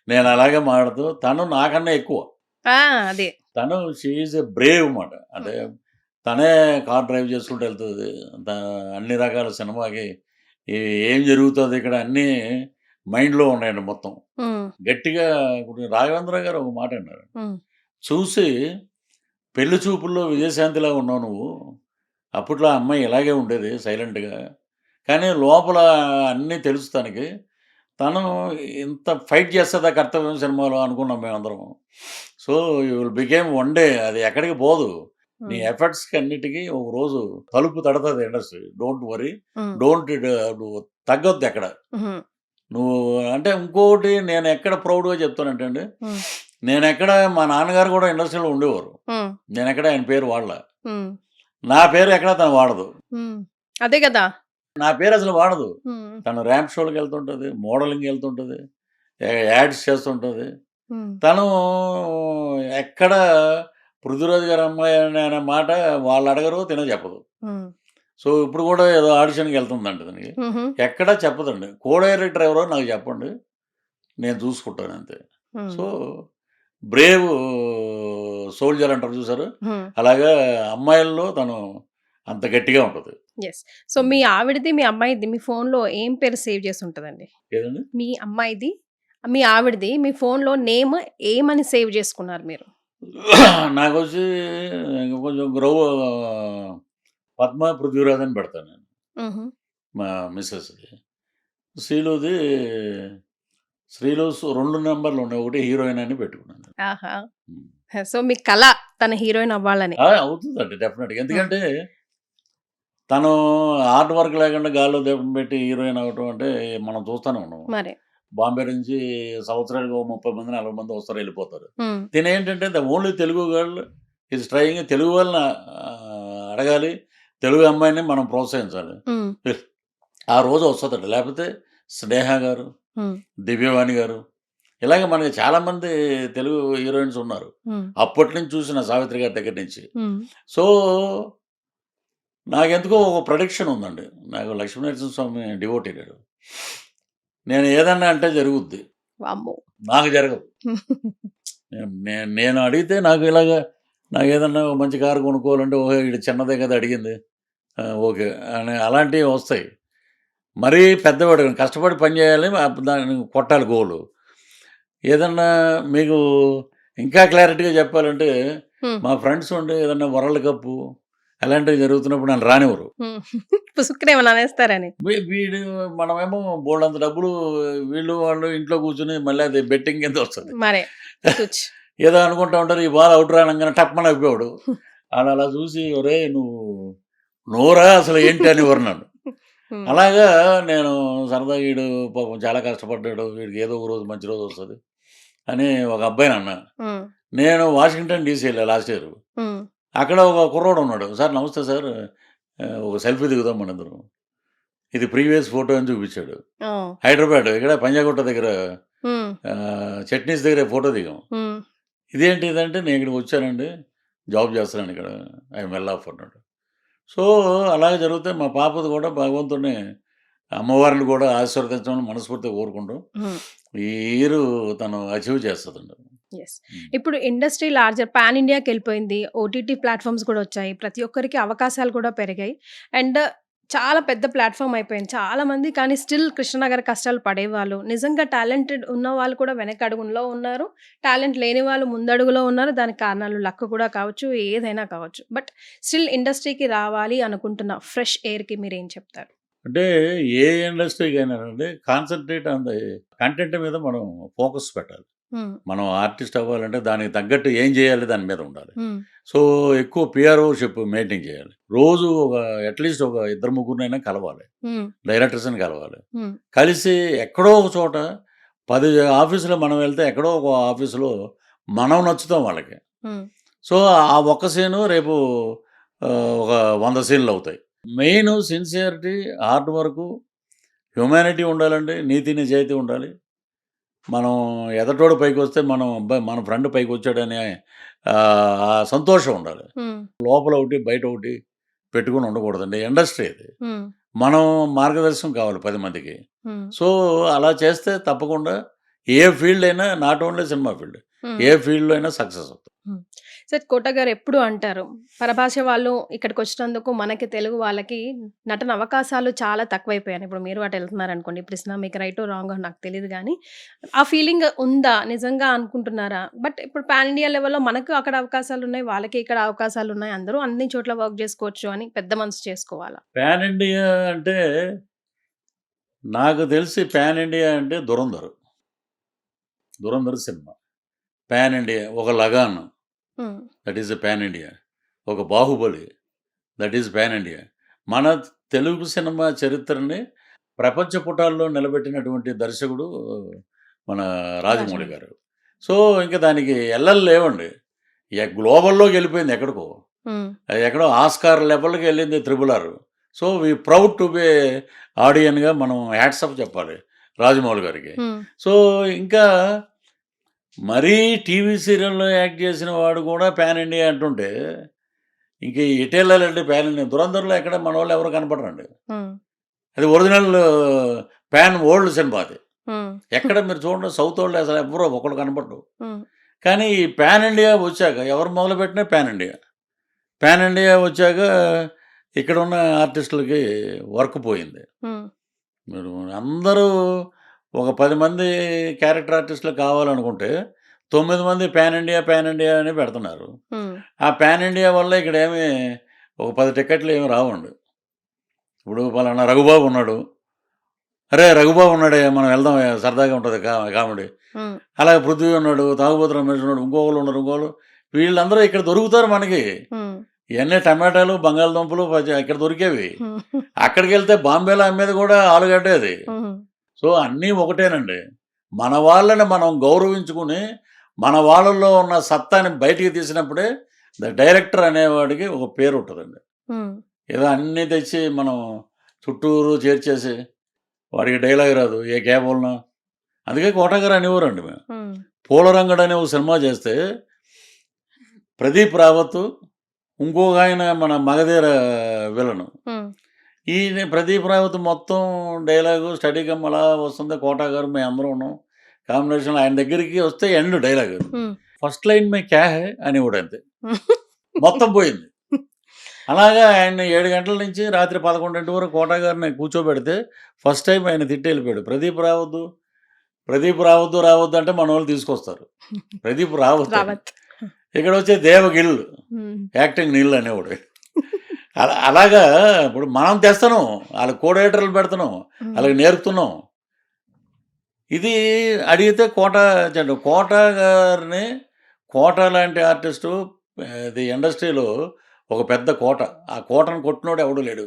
[SPEAKER 2] నేను అలాగే మాట్లాడుతూ తను నాకన్నా ఎక్కువ.
[SPEAKER 1] ఆ! అదే.
[SPEAKER 2] తను షీ ఈజ్ ఎ బ్రేవ్ మాట.
[SPEAKER 1] హ్మ్.
[SPEAKER 2] అంటే తనే కార్ డ్రైవ్ చేసుకుంటూ ఎళ్తది. త అన్ని రకాల సినిమాకి ఏ ఏం జరుగుతది ఇక్కడ అన్నీ మైండ్‌లో ఉన్నాయండి మొత్తం.
[SPEAKER 1] హ్మ్.
[SPEAKER 2] గట్టిగా ఇప్పుడు రాఘవేంద్ర గారు ఒక మాట అన్నారు.
[SPEAKER 1] హ్మ్.
[SPEAKER 2] చూసి పెళ్లి చూపుల్లో విజయశాంతిలా ఉన్నావు నువ్వు. అప్పట్లో ఆ అమ్మాయి ఇలాగే ఉండేది సైలెంట్‌గా. కానీ లోపల అన్నీ తెలుసు తనకి. తను ఇంత ఫైట్ చేస్తదా 'కర్తవ్యం' సినిమాలో అనుకున్నాం మేమందరం. So, you will became one day అది ఎక్కడికి పోదు. నీ
[SPEAKER 1] హ్మ్.
[SPEAKER 2] ఎఫర్ట్స్‌కి అన్నిటికి ఒక రోజు తలుపు తడతది ఇండస్ట్రీ. Don't worry.
[SPEAKER 1] హ్మ్.
[SPEAKER 2] డోంట్ నువ్వు తగ్గొద్దెక్కడ.
[SPEAKER 1] హుహు.
[SPEAKER 2] నువ్వు అంటే ఇంకోటి నేనెక్కడ ప్రౌడ్‌గా చెప్తానంటే అండి,
[SPEAKER 1] హ్మ్.
[SPEAKER 2] నేనెక్కడ మా నాన్నగారు కూడా ఇండస్ట్రీలో ఉండేవారు.
[SPEAKER 1] హ్మ్.
[SPEAKER 2] నేనెక్కడ ఆయన పేరు వాడలా.
[SPEAKER 1] హ్మ్.
[SPEAKER 2] నా పేరు ఎక్కడ తను వాడదు.
[SPEAKER 1] హ్మ్. అదే గదా!
[SPEAKER 2] నా పేరసలు వాడదు.
[SPEAKER 1] హ్మ్.
[SPEAKER 2] తను ర్యాంప్ షోలకెళ్తుంటది, మోడలింగ్‌కెళ్తుంటది, యాడ్స్ చేస్తుంటది.
[SPEAKER 1] హ్మ్.
[SPEAKER 2] తను ఎక్కడ 'పృథ్వీరాజ్' గారి అమ్మాయి అనే మాట వాళ్ళడగరు, తినే చెప్పదు.
[SPEAKER 1] హ్మ్.
[SPEAKER 2] సో, ఇప్పుడు కూడా ఏదో ఆడిషన్‌కెళ్తుందంట తనకి.
[SPEAKER 1] హుహు.
[SPEAKER 2] ఎక్కడా చెప్పదండి. కో డైరెక్టర్ ఎవరో నాకు చెప్పండి. నేను చూసుకుంటానంతే.
[SPEAKER 1] హ్మ్.
[SPEAKER 2] సో, బ్రేవ్ సోల్జర్ అంటారు చూసారు?
[SPEAKER 1] హ్మ్.
[SPEAKER 2] అలాగా అమ్మాయిల్లో తను అంత గట్టిగా ఉంటది.
[SPEAKER 1] యెస్. సో, మీ ఆవిడది, మీ అమ్మాయిది మీ ఫోన్‌లో ఏం పేరు సేవ్ చేసుంటదండి?
[SPEAKER 2] ఏదండి?
[SPEAKER 1] మీ అమ్మాయిది, మీ ఆవిడది మీ ఫోన్‌లో నేమ్ ఏమని సేవ్ చేసుకున్నారు మీరు?
[SPEAKER 2] నాకొచ్చి కొంచెం పద్మ, పృథ్వీరాజ్ అని పెడతాను నేను.
[SPEAKER 1] హుహు.
[SPEAKER 2] మా మిసెస్‌ది. శ్రీలుది శ్రీలు 2 నంబర్‌లు ఉన్నాయి. ఒకటి హీరోయిన్ అని పెట్టుకున్నాను.
[SPEAKER 1] ఆహా!
[SPEAKER 2] హ్మ్.
[SPEAKER 1] సో, మీ కల తను హీరోయిన్ అవ్వాలని.
[SPEAKER 2] అవుతుందండి డెఫినెట్‌గా.
[SPEAKER 1] హ్మ్.
[SPEAKER 2] ఎందుకంటే తను హార్డ్ వర్క్ లేకుండా గాల్లో దీపం పెట్టి హీరోయిన్ అవ్వటం అంటే మనం చూస్తూనే ఉన్నాం.
[SPEAKER 1] మరి.
[SPEAKER 2] బాంబే నుంచి సంవత్సరానికి ఓ 30 మంది, 40 మంది వస్తారు ఎళ్ళిపోతారు.
[SPEAKER 1] హ్మ్.
[SPEAKER 2] తినేంటంటే the only Telugu girl is trying Telugu వాళ్ళని అడగాలి. తెలుగు అమ్మాయిని మనం ప్రోత్సహించాలి.
[SPEAKER 1] హ్మ్.
[SPEAKER 2] ఆ రోజు వస్తదట. లేపోతే స్నేహ గారు,
[SPEAKER 1] హ్మ్.
[SPEAKER 2] దివ్యవాణి గారు ఇలాగ మనకి చాలామంది తెలుగు హీరోయిన్స్ ఉన్నారు.
[SPEAKER 1] హ్మ్.
[SPEAKER 2] అప్పటి నుంచి చూసిన సావిత్రి గారి దగ్గర నుంచి.
[SPEAKER 1] హ్మ్.
[SPEAKER 2] సో, నాకెందుకో ఒక ప్రొడిక్షన్ ఉందండి. నాకు లక్ష్మీనరసింహ స్వామి డివోటీ నేను. నేను ఏదన్నా అంటే జరుగుద్ది.
[SPEAKER 1] వామ్మో!
[SPEAKER 2] నాకు జరగదు. నేను అడిగితే నాకు ఇలాగ నాకేదన్నా మంచి కారు కొనుక్కోవాలంటే ఓహో! ఈడు చిన్నదే కదా అడిగింది. ఓకే. అని అలాంటివి వస్తాయి. మరీ పెద్దవాడు కష్టపడి పని చేయాలి. దాన్ని కొట్టాలి గోలు. ఏదన్నా మీకు ఇంకా క్లారిటీగా చెప్పాలంటే,
[SPEAKER 1] హ్మ్.
[SPEAKER 2] మా ఫ్రెండ్స్ ఉండి ఏదన్నా వరల్డ్ కప్పు అలాంటివి జరుగుతున్నప్పుడు నన్ను రానివ్వరు.
[SPEAKER 1] హ్మ్. పుసుక్కున ఏమన్నా అనేస్తారని.
[SPEAKER 2] వీడు మనమేమో బోలెడంత డబ్బులు వీళ్ళు వాళ్ళు ఇంట్లో కూర్చొని మళ్ళీ అది బెట్టింగ్ కింద వస్తది.
[SPEAKER 1] మరే. తుచ్.
[SPEAKER 2] ఏదో అనుకుంటా ఉంటారు. ఈ బాల్ ఔట్ రానంగానే టప్మని అయిపోయాడు. ఆడలా చూసి "ఒరేయ్! నువ్వురా అసలు ఏంటి" అనేవారు నన్ను.
[SPEAKER 1] హ్మ్.
[SPEAKER 2] అలాగా నేను సరదాగా ఈడు పాపం చాలా కష్టపడ్డాడు. వీడికి ఏదో ఒక రోజు మంచి రోజు వస్తది అని ఒక అబ్బాయిని అన్నా.
[SPEAKER 1] హ్మ్.
[SPEAKER 2] నేను వాషింగ్టన్ డీసీ ఎళ్ళా లాస్ట్ ఇయర్.
[SPEAKER 1] హ్మ్.
[SPEAKER 2] అక్కడ ఒక కుర్రోడు ఉన్నాడు. "సార్ నమస్తే సార్. ఒక సెల్ఫీ దిగుదాం మనిద్దరం." ఇది ప్రీవియస్ ఫోటో అని చూపించాడు.
[SPEAKER 1] ఓహ్!
[SPEAKER 2] హైదరాబాద్ ఇక్కడ పంజాగుట్ట దగ్గర
[SPEAKER 1] హ్మ్.
[SPEAKER 2] చట్నీస్ దగ్గర ఫోటో దిగాం.
[SPEAKER 1] హ్మ్.
[SPEAKER 2] ఇదేంటి ఇదంటే, "నేను ఇక్కడికి వచ్చానండి. జాబ్ చేస్తున్నాను ఇక్కడ. ఐ యామ్ వెల్ ఆఫ్" అన్నాడు. సో, అలాగే జరిగితే మా పాపది కూడా భగవంతుడిని అమ్మవారిని కూడా ఆశీర్వదించమని మనస్ఫూర్తిగా కోరుకుంటాం.
[SPEAKER 1] హ్మ్.
[SPEAKER 2] ఈ ఇయరు తను అచీవ్ చేస్తదండి.
[SPEAKER 1] యెస్.
[SPEAKER 2] హ్మ్.
[SPEAKER 1] ఇప్పుడు ఇండస్ట్రీ లార్జర్ పాన్ ఇండియాకెళ్ళిపోయింది. ఓటీటీ ప్లాట్‌ఫార్మ్స్ కూడా వచ్చాయి. ప్రతి ఒక్కరికి అవకాశాలు కూడా పెరిగాయి. అండ్ చాలా పెద్ద ప్లాట్‌ఫార్మ్ అయిపోయింది. చాలామంది కానీ స్టిల్ కృష్ణనగర్ కష్టాలు పడేవాళ్ళు. నిజంగా టాలెంటెడ్ ఉన్నవాళ్ళు కూడా వెనకడుగులో ఉన్నారు. టాలెంట్ లేని వాళ్ళు ముందడుగులో ఉన్నారు. దానికి కారణాలు లక్ కూడా కావచ్చు. ఏదైనా కావచ్చు. బట్ స్టిల్ ఇండస్ట్రీకి రావాలి అనుకుంటున్న ఫ్రెష్ ఎయిర్‌కి మీరేం చెప్తారు?
[SPEAKER 2] అంటే ఏ ఇండస్ట్రీకైనానండి కాన్సంట్రేట్ ఆన్ ది కంటెంట్ మీద మనం ఫోకస్ పెట్టాలి.
[SPEAKER 1] హ్మ్.
[SPEAKER 2] మనం ఆర్టిస్ట్ అవ్వాలంటే దానికి తగ్గట్టు ఏం చేయాలి దాని మీద ఉండాలి.
[SPEAKER 1] హ్మ్.
[SPEAKER 2] సో, ఎక్కువ పీఆర్ఓషిప్ మెయింటైన్ చేయాలి. రోజు అట్‌లీస్ట్ ఒక ఇద్దరు ముగ్గురినైనా కలవాలి.
[SPEAKER 1] హ్మ్.
[SPEAKER 2] డైరెక్టర్స్‌ని కలవాలి.
[SPEAKER 1] హ్మ్.
[SPEAKER 2] కలిసి ఎక్కడో ఒక చోట 10 ఆఫీసులో మనం వెళ్తే ఎక్కడో ఒక ఆఫీసులో మనం నచ్చుతాం వాళ్ళకి.
[SPEAKER 1] హ్మ్.
[SPEAKER 2] సో, ఆ ఒక్క సీను రేపు ఒక 100 సీన్‌లవుతాయి. Main sincerity, hard work, humanity ఉండాలండి. నీతి, నిజాయితీ ఉండాలి. మనం ఎదటోడు పైకొస్తే మనం అబ్బా! మన ఫ్రెండ్ పైకొచ్చాడనే ఆ సంతోషం ఉండాలి.
[SPEAKER 1] హ్మ్.
[SPEAKER 2] లోపల ఒకటి, బయట ఒకటి పెట్టుకొని ఉండకూడదండి. ఇండస్ట్రీ ఇది.
[SPEAKER 1] హ్మ్.
[SPEAKER 2] మనం మార్గదర్శనం కావాలి 10 మందికి.
[SPEAKER 1] హ్మ్.
[SPEAKER 2] సో, అలా చేస్తే తప్పకుండా ఏ ఫీల్డ్ అయినా నాట్ ఓన్లీ సినిమా ఫీల్డ్.
[SPEAKER 1] హ్మ్.
[SPEAKER 2] ఏ ఫీల్డ్‌లో అయినా సక్సెస్ అవుతాం.
[SPEAKER 1] హ్మ్. సార్ కోట గారు ఎప్పుడూ అంటారు. పరభాష వాళ్ళు ఇక్కడికొచ్చినందుకు మనకి తెలుగు వాళ్ళకి నటన అవకాశాలు చాలా తక్కువైపోయాయి. ఇప్పుడు మీరు అటు ఎళ్తున్నారనుకోండి. ఇప్పుడు ఇట్స్ మీకు రైటో, రాంగో నాకు తెలీదు గానీ, ఆ ఫీలింగ్ ఉందా? నిజంగా అనుకుంటున్నారా? బట్ ఇప్పుడు పాన్ ఇండియా లెవెల్‌లో మనకు అక్కడ అవకాశాలున్నాయి. వాళ్ళకి ఇక్కడ అవకాశాలున్నాయి. అందరూ అన్ని చోట్ల వర్క్ జేసుకోవచ్చు అని పెద్ద మనసు చేసుకోవాలా?
[SPEAKER 2] పాన్ ఇండియా అంటే నాకు తెలిసి పాన్ ఇండియా అంటే 'ధురంధర్'. 'ధురంధర్' సినిమా. Pan India. ఒక 'Lagaan'
[SPEAKER 1] hmm.
[SPEAKER 2] That is a pan India. ఒక 'Baahubali' that is pan India. మన తెలుగు సినిమా చరిత్రని ప్రపంచ పుటాల్లో నిలబెట్టినటువంటి దర్శకుడు మన రాజమౌళి
[SPEAKER 1] రాజమౌళి.
[SPEAKER 2] గారు. సో, ఇంక దానికి ఎల్లలు లేవండి. గ్లోబల్‌లోకెళ్ళిపోయింది ఎక్కడికో.
[SPEAKER 1] హ్మ్.
[SPEAKER 2] అది ఎక్కడో ఆస్కార్ లెవెల్‌కి వెళ్ళింది 'triple R'. So, we proud to be ఆడియన్‌గా మనం హ్యాట్స్ ఆఫ్ చెప్పాలి రాజమౌళి గారికి.
[SPEAKER 1] హ్మ్.
[SPEAKER 2] సో, ఇంకా మరీ టీవీ సీరియల్‌లో యాక్ట్ చేసిన వాడు కూడా పాన్ ఇండియా అంటుంటే, ఇంక ఎటెళ్ళాలండి పాన్ ఇండియా? 'ధురంధర్‌లో' ఎక్కడ మనోళ్ళు ఎవరు కనపడరండి.
[SPEAKER 1] హ్మ్.
[SPEAKER 2] అది ఒరిజినల్ పాన్ వరల్డ్ సినిమా అది.
[SPEAKER 1] హ్మ్.
[SPEAKER 2] ఎక్కడ మీరు చూడండి సౌతోళ్ళు అసలు ఎవ్వరు ఒకళ్ళు కనపడరు.
[SPEAKER 1] హ్మ్.
[SPEAKER 2] కానీ ఈ పాన్ ఇండియా వచ్చాక ఎవరు మొదలుపెట్టినా పాన్ ఇండియా. పాన్ ఇండియా వచ్చాక ఇక్కడున్న ఆర్టిస్టులకి వర్క్ పోయింది.
[SPEAKER 1] హ్మ్.
[SPEAKER 2] మీరు అందరూ ఒక 10 మంది క్యారెక్టర్ ఆర్టిస్టులు కావాలనుకుంటే 9 మంది పాన్ ఇండియా, పాన్ ఇండియా అని పెడుతున్నారు.
[SPEAKER 1] హ్మ్.
[SPEAKER 2] ఆ పాన్ ఇండియా వల్ల ఇక్కడేమి ఒక 10 టికెట్లు ఏమి రావండి. ఇప్పుడు పలానా రఘుబాబు ఉన్నాడు, అరే రఘుబాబు ఉన్నాడే మనం వెళ్దాం సరదాగా ఉంటుంది కామెడీ.
[SPEAKER 1] ఉమ్,
[SPEAKER 2] అలాగే పృథ్వీ ఉన్నాడు, తాగుబోతు రమేష్ ఉన్నాడు, ఇంకోళ్ళు ఉన్నారు, ఇంకోళ్ళు, వీళ్ళందరూ ఇక్కడ దొరుకుతారు మనకి.
[SPEAKER 1] ఉమ్,
[SPEAKER 2] ఇవన్నీ టమాటాలు బంగాళదుంపలు ఇక్కడ దొరికేవి.
[SPEAKER 1] ఉమ్,
[SPEAKER 2] అక్కడికి వెళ్తే బాంబేలో అమ్మేది కూడా ఆలుగడ్డే అది.
[SPEAKER 1] ఉమ్,
[SPEAKER 2] సో అన్నీ ఒకటేనండి. మన వాళ్ళని మనం గౌరవించుకుని మన వాళ్ళల్లో ఉన్న సత్తాని బయటికి తీసినప్పుడే డైరెక్టర్ అనేవాడికి ఒక పేరు ఉంటుందండి.
[SPEAKER 1] ఉమ్,
[SPEAKER 2] ఏదో అన్నీ తెచ్చి మనం చుట్టూరు చేర్చేసి వాడికి డైలాగ్ రాదు, ఏ కేబుల్నా. అందుకే కోటగారు అనేవారండి మేము.
[SPEAKER 1] ఉమ్,
[SPEAKER 2] పూలరంగడు అనే ఒక సినిమా చేస్తే ప్రదీప్ రావత్, ఇంకొక ఆయన మన మగధీర విలను,
[SPEAKER 1] ఉమ్,
[SPEAKER 2] ఈ ప్రదీప్ రావత్ మొత్తం డైలాగు స్టడీగమ్ అలా వస్తుంది. కోటా గారు మేము అందరం ఉన్నాం కాంబినేషన్. ఆయన దగ్గరికి వస్తే ఎండ్ డైలాగ్
[SPEAKER 1] ఉమ్,
[SPEAKER 2] ఫస్ట్ లైన్ మే క్యా హై అని కూడా అంతే, మొత్తం పోయింది. అలాగా ఆయన 7 గంటల నుంచి రాత్రి 11 వరకు కోటా గారిని కూర్చోబెడితే ఫస్ట్ టైం ఆయన తిట్టి వెళ్ళిపోయాడు. ప్రదీప్ రావద్దు అంటే మన వాళ్ళు తీసుకొస్తారు. ప్రదీప్ రావద్దు.
[SPEAKER 1] రావత్.
[SPEAKER 2] ఇక్కడ వచ్చే దేవగిల్
[SPEAKER 1] ఉమ్,
[SPEAKER 2] యాక్టింగ్ నీళ్ళు అనేవాడు. అలాగా ఇప్పుడు మనం తెస్తున్నాం, వాళ్ళకి కోడేటర్లు పెడుతున్నాం,
[SPEAKER 1] ఉమ్,
[SPEAKER 2] వాళ్ళకి నేర్పుతున్నాం. ఇది అడిగితే కోట గారిని, కోట లాంటి ఆర్టిస్టు ఇది ఇండస్ట్రీలో ఒక పెద్ద కోట. ఆ కోటను కొట్టినోడు ఎవడు లేడు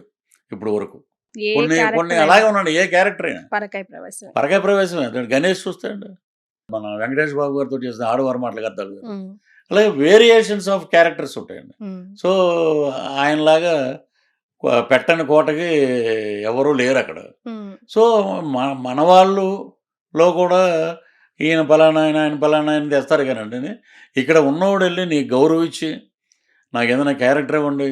[SPEAKER 2] ఇప్పుడు వరకు.
[SPEAKER 1] ఏ
[SPEAKER 2] కొన్ని
[SPEAKER 1] character
[SPEAKER 2] అలాగే
[SPEAKER 1] అయినా
[SPEAKER 2] ఉన్నాడు ఏ క్యారెక్టర్ అయినా.
[SPEAKER 1] పరకాయ ప్రవేశం.
[SPEAKER 2] పరకాయ ప్రవేశమే. గణేష్ చూస్తాడు, మన వెంకటేష్ బాబు గారితో చేసిన ఆడవారు మాటలు కద్దాలు.
[SPEAKER 1] ఉమ్,
[SPEAKER 2] అలాగే వేరియేషన్స్ ఆఫ్ క్యారెక్టర్స్ ఉంటాయండి.
[SPEAKER 1] ఉమ్,
[SPEAKER 2] సో ఆయనలాగా పెట్టని కోటకి ఎవరూ లేరు అక్కడ.
[SPEAKER 1] ఉమ్,
[SPEAKER 2] సో మన వాళ్ళులో కూడా ఈయన పలానా ఆయన పలానా ఆయన తెస్తారు కానండి. ఇక్కడ ఉన్నవాడు వెళ్ళి నీకు గౌరవించి నాకు ఏదైనా క్యారెక్టర్ ఇవ్వండి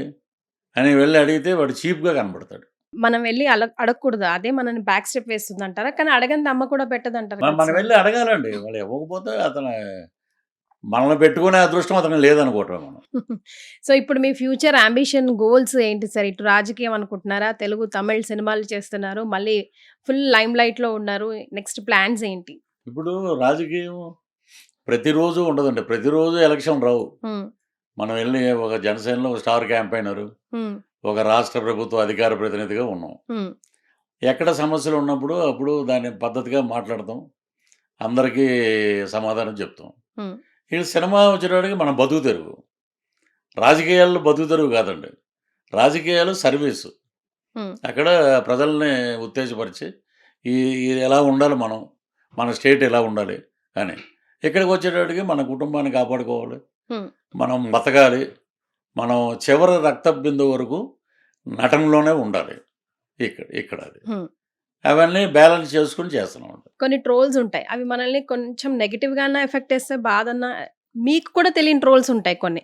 [SPEAKER 2] అని వెళ్ళి అడిగితే వాడు చీప్గా కనబడతాడు.
[SPEAKER 1] మనం వెళ్ళి అడగకూడదు, అదే మనని బ్యాక్ స్టెప్ వేస్తుంది అంటారా? కానీ అడగంది అమ్మ కూడా పెట్టదు అంటారు కదా
[SPEAKER 2] మనం
[SPEAKER 1] సార్.
[SPEAKER 2] వెళ్ళి అడగాలండి. వాళ్ళు ఇవ్వకపోతే అతను మనల్ని పెట్టుకునే అదృష్టం అతను లేదనుకోవటం మనం.
[SPEAKER 1] సో ఇప్పుడు మీ ఫ్యూచర్ అంబిషన్ గోల్స్ ఏంటి సార్? ఇటు రాజకీయం అనుకుంటున్నారా? తెలుగు తమిళ్ సినిమాలు చేస్తున్నారు, మళ్ళీ ఫుల్ లైమ్ లైట్ లో ఉన్నారు. నెక్స్ట్ ప్లాన్స్ ఏంటి?
[SPEAKER 2] ఇప్పుడు రాజకీయం ప్రతిరోజు ఉండదండి, ప్రతిరోజు ఎలక్షన్ రావు.
[SPEAKER 1] ఉమ్,
[SPEAKER 2] మనం వెళ్ళి ఒక జనసేనలో ఒక స్టార్ క్యాంపెయినరు,
[SPEAKER 1] ఉమ్,
[SPEAKER 2] ఒక రాష్ట్ర ప్రభుత్వ అధికార ప్రతినిధిగా ఉన్నాం.
[SPEAKER 1] ఉమ్,
[SPEAKER 2] ఎక్కడ సమస్యలు ఉన్నప్పుడు అప్పుడు దాన్ని పద్ధతిగా మాట్లాడతాం, అందరికీ సమాధానం చెప్తాం.
[SPEAKER 1] ఉమ్,
[SPEAKER 2] ఈ సినిమా వచ్చేటప్పటికి మనం బతుకు తెరువు. రాజకీయాల్లో బతుకు తెరువు కాదండి, రాజకీయాలు సర్వీసు.
[SPEAKER 1] ఉమ్,
[SPEAKER 2] అక్కడ ప్రజల్ని ఉత్తేజపరిచి ఇది ఎలా ఉండాలి, మన స్టేట్ ఎలా ఉండాలి అని. ఇక్కడికి వచ్చేటప్పటికి మన కుటుంబాన్ని కాపాడుకోవాలి,
[SPEAKER 1] ఉమ్,
[SPEAKER 2] మనం బతకాలి, మనం చివరి రక్త బిందువు వరకు నటనలోనే ఉండాలి. ఇక్కడ అది
[SPEAKER 1] ఉమ్.
[SPEAKER 2] అవన్నీ బ్యాలెన్స్ చేసుకుని చేస్తున్నాం.
[SPEAKER 1] కొన్ని ట్రోల్స్ ఉంటాయి, అవి మనల్ని కొంచెం నెగిటివ్ గా ఎఫెక్ట్ చేస్తే బాధన్నా, మీకు కూడా తెలియని ట్రోల్స్ ఉంటాయి కొన్ని.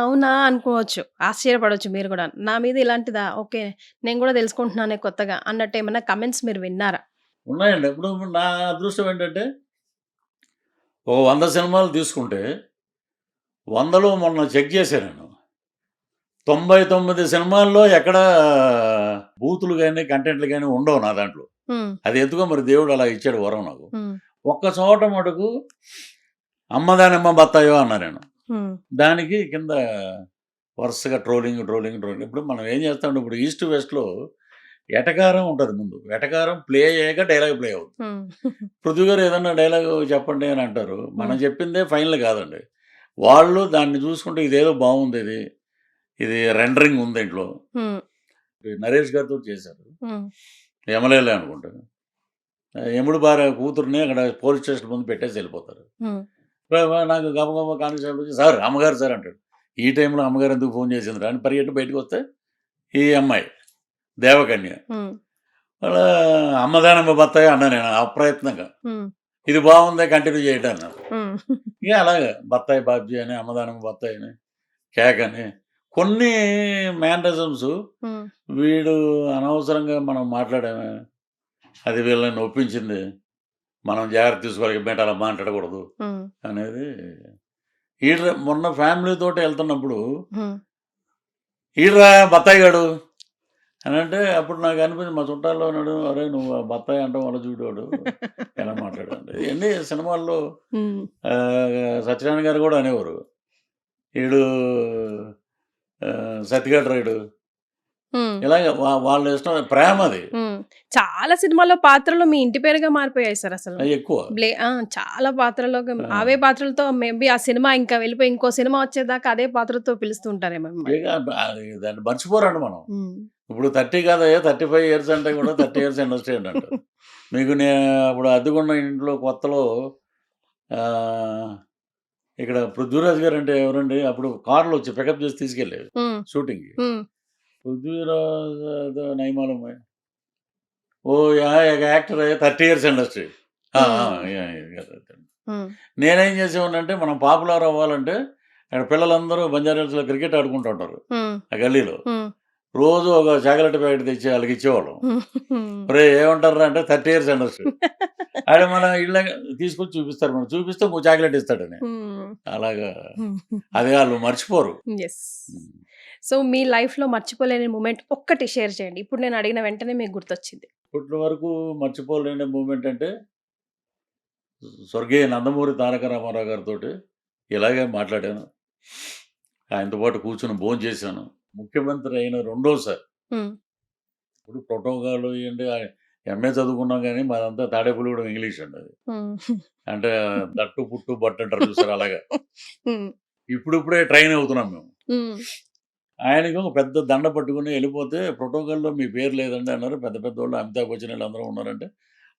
[SPEAKER 1] అవునా అనుకోవచ్చు, ఆశ్చర్యపడవచ్చు మీరు కూడా. నా మీద ఇలాంటిదా, ఓకే నేను కూడా తెలుసుకుంటున్నానే కొత్తగా అన్నట్టు ఏమైనా కమెంట్స్ మీరు విన్నారా?
[SPEAKER 2] ఉన్నాయండి. ఇప్పుడు నా అదృష్టం ఏంటంటే ఒక 100 సినిమాలు తీసుకుంటే 100లో మొన్న చెక్ చేశాను నేను, 99 సినిమాల్లో ఎక్కడ బూతులు కానీ కంటెంట్లు కానీ ఉండవు నా దాంట్లో.
[SPEAKER 1] ఉమ్,
[SPEAKER 2] అది ఎందుకో మరి దేవుడు అలా ఇచ్చాడు వరం నాకు.
[SPEAKER 1] ఉమ్,
[SPEAKER 2] ఒక్క చోట మటుకు అమ్మదానమ్మ బత్తాయో అన్నా నేను.
[SPEAKER 1] ఉమ్,
[SPEAKER 2] దానికి కింద వరుసగా ట్రోలింగ్. ఇప్పుడు మనం ఏం చేస్తాం, ఇప్పుడు ఈస్ట్ వెస్ట్లో ఎటకారం ఉంటుంది ముందు, ఎటకారం ప్లే అయ్యాక డైలాగ్ ప్లే అవుతుంది.
[SPEAKER 1] ఉమ్,
[SPEAKER 2] పృథ్వీ గారు ఏదన్నా డైలాగ్ చెప్పండి అని అంటారు, మనం చెప్పిందే ఫైనల్ కాదండి. వాళ్ళు దాన్ని చూసుకుంటే ఇదేదో బాగుంది, ఇది రెండరింగ్ ఉంది ఇంట్లో.
[SPEAKER 1] ఉమ్,
[SPEAKER 2] నరేష్ గారితో చేశారు,
[SPEAKER 1] ఉమ్,
[SPEAKER 2] ఎమ్మెల్యేలే అనుకుంటారు. ఎముడు భార్య కూతుర్ని అక్కడ పోలీస్ స్టేషన్ ముందు పెట్టేసి వెళ్ళిపోతారు.
[SPEAKER 1] ఉమ్,
[SPEAKER 2] నాకు గబగబా కానిస్టేబుల్ వచ్చి సార్ అమ్మగారు సార్ అంటాడు. ఈ టైంలో అమ్మగారు ఎందుకు ఫోన్ చేసింది అని పరిగెట్టి బయటకు వస్తే ఈ అమ్మాయి దేవకన్య.
[SPEAKER 1] ఉమ్,
[SPEAKER 2] వాళ్ళ అమ్మదానమ్మ బత్తాయి అన్నా నేను అప్రయత్నంగా,
[SPEAKER 1] ఉమ్,
[SPEAKER 2] ఇది బాగుంది కంటిన్యూ చేయటం అన్నారు.
[SPEAKER 1] ఉమ్,
[SPEAKER 2] ఇక అలాగే బత్తాయి బాబ్జీ అని, అమ్మదానమ్మ బత్తాయి అని, కేక్ అని కొన్ని మేనరిజమ్స్.
[SPEAKER 1] ఉమ్,
[SPEAKER 2] వీడు అనవసరంగా మనం మాట్లాడామే, అది వీళ్ళని ఒప్పించింది, మనం జాగ్రత్త తీసుకోవాలి, బయట అలా మాట్లాడకూడదు
[SPEAKER 1] ఉమ్,
[SPEAKER 2] అనేది. మొన్న ఫ్యామిలీతో వెళ్తున్నప్పుడు
[SPEAKER 1] ఉమ్,
[SPEAKER 2] ఈడ్రా బత్తాయి గాడు అని అంటే అప్పుడు నాకు అనిపించింది, మా చుట్టాల్లో ఉన్నాడు, అరే నువ్వు ఆ బత్తాయి అంటాం వల్ల చూడవాడు ఎలా మాట్లాడండి. ఇవన్నీ సినిమాల్లో
[SPEAKER 1] ఉమ్,
[SPEAKER 2] సత్యనారాయణ గారు కూడా అనేవారు, వీడు సత్యగాడు రాయుడు
[SPEAKER 1] హ్మ్.
[SPEAKER 2] ఇలాగ వాళ్ళ ఇష్టం ప్రేమ అది.
[SPEAKER 1] హ్మ్. చాలా సినిమాల్లో పాత్రలు మీ ఇంటి పేరుగా మారిపోయాయి సార్ అసలు.
[SPEAKER 2] అది ఎక్కువ.
[SPEAKER 1] చాలా పాత్రలోకి
[SPEAKER 2] ఆ!
[SPEAKER 1] అవే పాత్రలతో మేబీ ఆ సినిమా ఇంకా వెళ్ళిపోయి ఇంకో సినిమా వచ్చేదాకా అదే పాత్రతో పిలుస్తూ ఉంటారేమో మిమ్మల్ని.
[SPEAKER 2] ఇక దాన్ని మర్చిపోరండి మనం.
[SPEAKER 1] హ్మ్.
[SPEAKER 2] ఇప్పుడు 30 కాదయ్యా 35 ఇయర్స్ అంటే కూడా 30 ఇయర్స్ ఇండస్ట్రీ అండి అంటారు. మీకు అప్పుడు అద్దెకున్న ఇంట్లో కొత్తలో ఆహ్, ఇక్కడ పృథ్వీరాజ్ గారు అంటే ఎవరండి? అప్పుడు కార్‌లో వచ్చి పికప్ చేసి తీసుకెళ్ళేవి
[SPEAKER 1] హ్మ్.
[SPEAKER 2] షూటింగ్‌కి.
[SPEAKER 1] హ్మ్.
[SPEAKER 2] పృథ్వీరాజ్ ఏదో నయీ మాలూమ్ హై. ఓహ్! एक एक्टर है 30 ఇయర్స్ ఇండస్ట్రీ. ఆ! ఆ!
[SPEAKER 1] హ్మ్.
[SPEAKER 2] యాహ్!
[SPEAKER 1] హ్మ్.
[SPEAKER 2] నేనేం చేసేవాడినంటే మనం పాపులర్ అవ్వాలంటే అక్కడ పిల్లలందరూ బంజారా హిల్స్‌లో క్రికెట్ ఆడుకుంటూ ఉంటారు.
[SPEAKER 1] హ్మ్.
[SPEAKER 2] ఆ గల్లీలో.
[SPEAKER 1] హ్మ్.
[SPEAKER 2] రోజు ఒక చాక్లెట్ ప్యాకెట్ తెచ్చి ఆళ్ళకి ఇచ్చేవాళ్ళం.
[SPEAKER 1] హ్మ్.
[SPEAKER 2] ఒరేయ్! ఏమంటార్రా అంటే 30 ఇయర్స్ ఇండస్ట్రీ. ఆడు మన ఇళ్ళ తీసుకొచ్చి చూపిస్తారు. మనం చూపిస్తే ఇంకో చాక్లెట్ ఇస్తాడని.
[SPEAKER 1] హ్మ్.
[SPEAKER 2] అలాగా అది ఆళ్ళు మర్చిపోరు.
[SPEAKER 1] యెస్.
[SPEAKER 2] హ్మ్.
[SPEAKER 1] సో, మీ లైఫ్‌లో మర్చిపోలేని మూమెంట్ ఒక్కటి షేర్ చేయండి. ఇప్పుడు నేను అడిగిన వెంటనే మీకు గుర్తొచ్చింది.
[SPEAKER 2] ఇప్పటి వరకు మర్చిపోలేని మూమెంట్ అంటే స్వర్గీయ నందమూరి తారక రామారావు గారితోటి ఇలాగే మాట్లాడాను. ఆయనతో పాటు కూర్చొని భోంచేశాను. ముఖ్యమంత్రి అయిన రెండోసారి.
[SPEAKER 1] హ్మ్.
[SPEAKER 2] ఇప్పుడు ప్రోటోకాల్ ఇయండి ఎంఏ చదువుకున్నాం గానీ మాదంతా తాడేపల్లిగూడెం ఇంగ్లీష్ అండి అది.
[SPEAKER 1] హ్మ్.
[SPEAKER 2] అంటే తట్టు, పుట్టు, బట్టు అంటారు చూసారా అలాగా.
[SPEAKER 1] హ్మ్.
[SPEAKER 2] ఇప్పుడిప్పుడే ట్రైన్ అవుతున్నాం మేము.
[SPEAKER 1] హ్మ్.
[SPEAKER 2] ఆయనకి ఒక పెద్ద దండ పట్టుకొని ఎళ్ళిపోతే ప్రోటోకాల్‌లో మీ పేరు లేదండి అన్నారు. పెద్ద పెద్దోళ్ళు అమితాబ్ బచ్చన్ ఈళ్ళందరూ ఉన్నారంటే,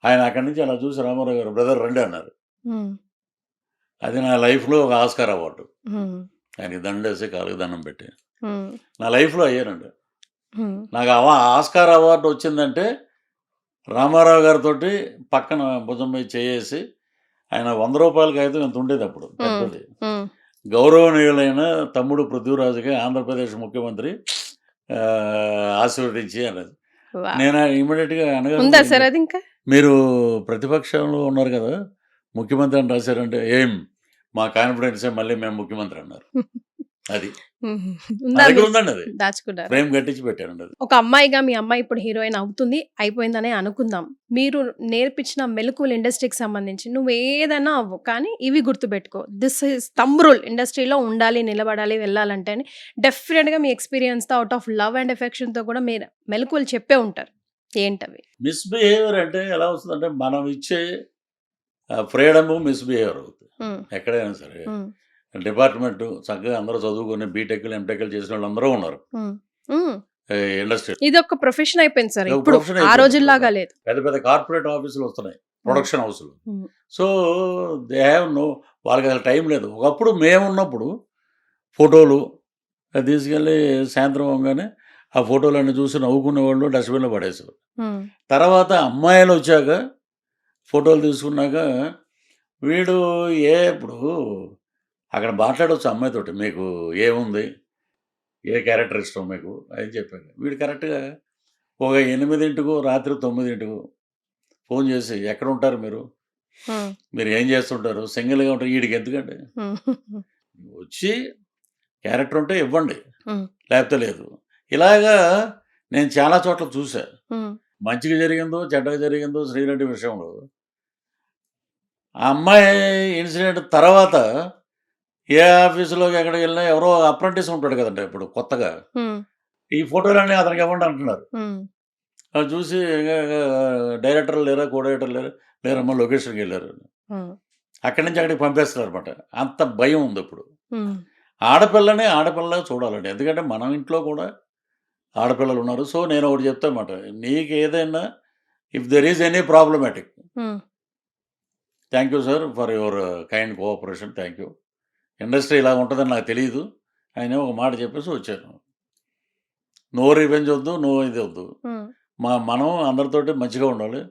[SPEAKER 2] ఆయన అక్కడి నుంచి అలా చూసి రామారావు గారు బ్రదర్ రండి అన్నారు.
[SPEAKER 1] హ్మ్.
[SPEAKER 2] అది నా లైఫ్‌లో ఒక ఆస్కార్ అవార్డు.
[SPEAKER 1] హ్మ్.
[SPEAKER 2] ఆయనకి దండేసి కాళ్ళకి దండం పెట్టి.
[SPEAKER 1] హ్మ్.
[SPEAKER 2] నా లైఫ్‌లో అయ్యానండి.
[SPEAKER 1] హ్మ్.
[SPEAKER 2] నాకు ఆస్కార్ అవార్డ్ వచ్చిందంటే రామారావు గారితోటి పక్కన భుజం మీద చేయేసి ఆయన రూ. 100 కాగితం ఇంత ఉండేదప్పుడు
[SPEAKER 1] హ్మ్.
[SPEAKER 2] పెద్దది.
[SPEAKER 1] హ్మ్.
[SPEAKER 2] గౌరవనీయులైన తమ్ముడు పృథ్వీరాజుకి ఆంధ్రప్రదేశ్ ముఖ్యమంత్రి ఆశీర్వదించి అన్నది.
[SPEAKER 1] వావ్!
[SPEAKER 2] నేను ఇమ్మీడియేట్‌గా
[SPEAKER 1] ఉందా
[SPEAKER 2] అనగానే
[SPEAKER 1] సార్ అది ఇంకా?
[SPEAKER 2] మీరు ప్రతిపక్షంలో ఉన్నారు కదా! ముఖ్యమంత్రి అని రాశారంటే, మా కాన్ఫిడెన్సే మళ్ళీ మేము ముఖ్యమంత్రి అన్నారు. అది.
[SPEAKER 1] హుహు.
[SPEAKER 2] నా
[SPEAKER 1] ఉందా
[SPEAKER 2] దగ్గర
[SPEAKER 1] మీరు
[SPEAKER 2] ఉందండి అది.
[SPEAKER 1] దాచుకున్నారా?
[SPEAKER 2] ఫ్రేమ్ కట్టించి పెట్టానండి అది.
[SPEAKER 1] ఒక అమ్మాయిగా మీ అమ్మాయి ఇప్పుడు హీరోయిన్ అవుతుంది. అయిపోయిందనే అనుకుందాం. మీరు నేర్పించిన మెళకువలు ఇండస్ట్రీకి సంబంధించి నువ్వేదైనా అవ్వు. కానీ ఇవి గుర్తుపెట్టుకో. దిస్ ఈజ్ థంబ్ రూల్ ఇండస్ట్రీలో ఉండాలి, నిలబడాలి, వెళ్ళాలంటే అని డెఫినిట్‌గా మీ ఎక్స్‌పీరియన్స్‌తో ఔట్ ఆఫ్ లవ్ అండ్ ఎఫెక్షన్‌తో కూడా మీరు మెళకువలు చెప్పే ఉంటారు. ఏంటవి?
[SPEAKER 2] మిస్‌బిహేవియర్ అంటే ఎలా వస్తుందంటే, మనం ఇచ్చే ఫ్రీడము మిస్‌బిహేవియర్ అవుతుంది.
[SPEAKER 1] హ్మ్.
[SPEAKER 2] ఎక్కడైనా సరే.
[SPEAKER 1] హ్మ్.
[SPEAKER 2] డిపార్ట్‌మెంటు చక్కగా అందరూ చదువుకొని బీటెక్‌లు, ఎంటెక్‌లు చేసినోళ్ళందరూ ఉన్నారు.
[SPEAKER 1] హ్మ్. హ్మ్.
[SPEAKER 2] ఇండస్ట్రీలో.
[SPEAKER 1] ఇదొక ప్రొఫెషన్ అయిపోయింది సార్
[SPEAKER 2] ఒక
[SPEAKER 1] ఇప్పుడు.
[SPEAKER 2] ప్రొఫెషన్
[SPEAKER 1] ఆ
[SPEAKER 2] అయిపోయింది ఇప్పుడు.
[SPEAKER 1] రోజుల్లాగా లేదు.
[SPEAKER 2] పెద్ద పెద్ద కార్పొరేట్ ఆఫీసులు వస్తున్నాయి.
[SPEAKER 1] హ్మ్.
[SPEAKER 2] ప్రొడక్షన్ హౌస్‌లు.
[SPEAKER 1] హ్మ్.
[SPEAKER 2] సో, దే హావ్ వాళ్ళకి అసలు టైం లేదు. ఒకప్పుడు మేమున్నప్పుడు ఫోటోలు తీసుకెళ్ళి సాయంత్రం అవ్వంగానే ఆ ఫోటోలన్నీ చూసి నవ్వుకునేవాళ్ళు, డస్ట్‌బిన్‌లో పడేసేవారు.
[SPEAKER 1] హ్మ్.
[SPEAKER 2] తర్వాత అమ్మాయిలొచ్చాక ఫోటోలు తీసుకున్నాక వీడు ఇప్పుడు అక్కడ మాట్లాడొచ్చు అమ్మాయితోటి. మీకు ఏముంది? ఏ క్యారెక్టర్ ఇష్టం మీకు? అని చెప్పాను. వీడు కరెక్ట్‌గా ఒక 8కో రాత్రి 9కో ఫోన్ చేసి ఎక్కడుంటారు మీరు?
[SPEAKER 1] హ్మ్.
[SPEAKER 2] మీరు ఏం చేస్తుంటారు? సింగిల్‌గా ఉంటారు. ఈడికెందుకండి?
[SPEAKER 1] హ్మ్.
[SPEAKER 2] వచ్చి క్యారెక్టర్ ఉంటే ఇవ్వండి.
[SPEAKER 1] హ్మ్.
[SPEAKER 2] లేకపోతే లేదు. ఇలాగా నేను చాలా చోట్ల చూసా.
[SPEAKER 1] హ్మ్.
[SPEAKER 2] మంచిగా జరిగిందో, చెడ్డగా జరిగిందో శ్రీరెడ్డి విషయంలో. ఆ అమ్మాయి ఇన్సిడెంట్ తర్వాత ఏ ఆఫీస్‌లోకి ఎక్కడికెళ్ళినా ఎవరో అప్రెంటిస్ ఉంటాడు కదండీ! ఇప్పుడు కొత్తగా.
[SPEAKER 1] హ్మ్.
[SPEAKER 2] ఈ ఫోటోలన్నీ అతనికి ఇవ్వండి అంటున్నారు.
[SPEAKER 1] హ్మ్.
[SPEAKER 2] అది చూసి డైరెక్టర్లు లేరా? కో డైరెక్టర్లు లేరా? లేరమ్మా లొకేషన్‌కెళ్లారు.
[SPEAKER 1] హ్మ్.
[SPEAKER 2] అక్కడి నుంచి అక్కడికి పంపేస్తున్నారనమాట. అంత భయం ఉందిప్పుడు.
[SPEAKER 1] హ్మ్.
[SPEAKER 2] ఆడపిల్లని ఆడపిల్లలాగా చూడాలండి. ఎందుకంటే మనం ఇంట్లో కూడా ఆడపిల్లలున్నారు. సో, నేనొకటి చెప్తానమాట. నీకేదైనా if there is any problematic
[SPEAKER 1] hmm.
[SPEAKER 2] Thank you sir for your kind cooperation. Thank you. Industry ఇలా ఉంటదని నాకు తెలీదు. ఆయన ఒక మాట చెప్పేసి వచ్చాను. నో రివెంజ్ వద్దు. నో ఇది వద్దు.
[SPEAKER 1] హ్మ్.
[SPEAKER 2] మనం అందరితోటి మంచిగా ఉండాలి.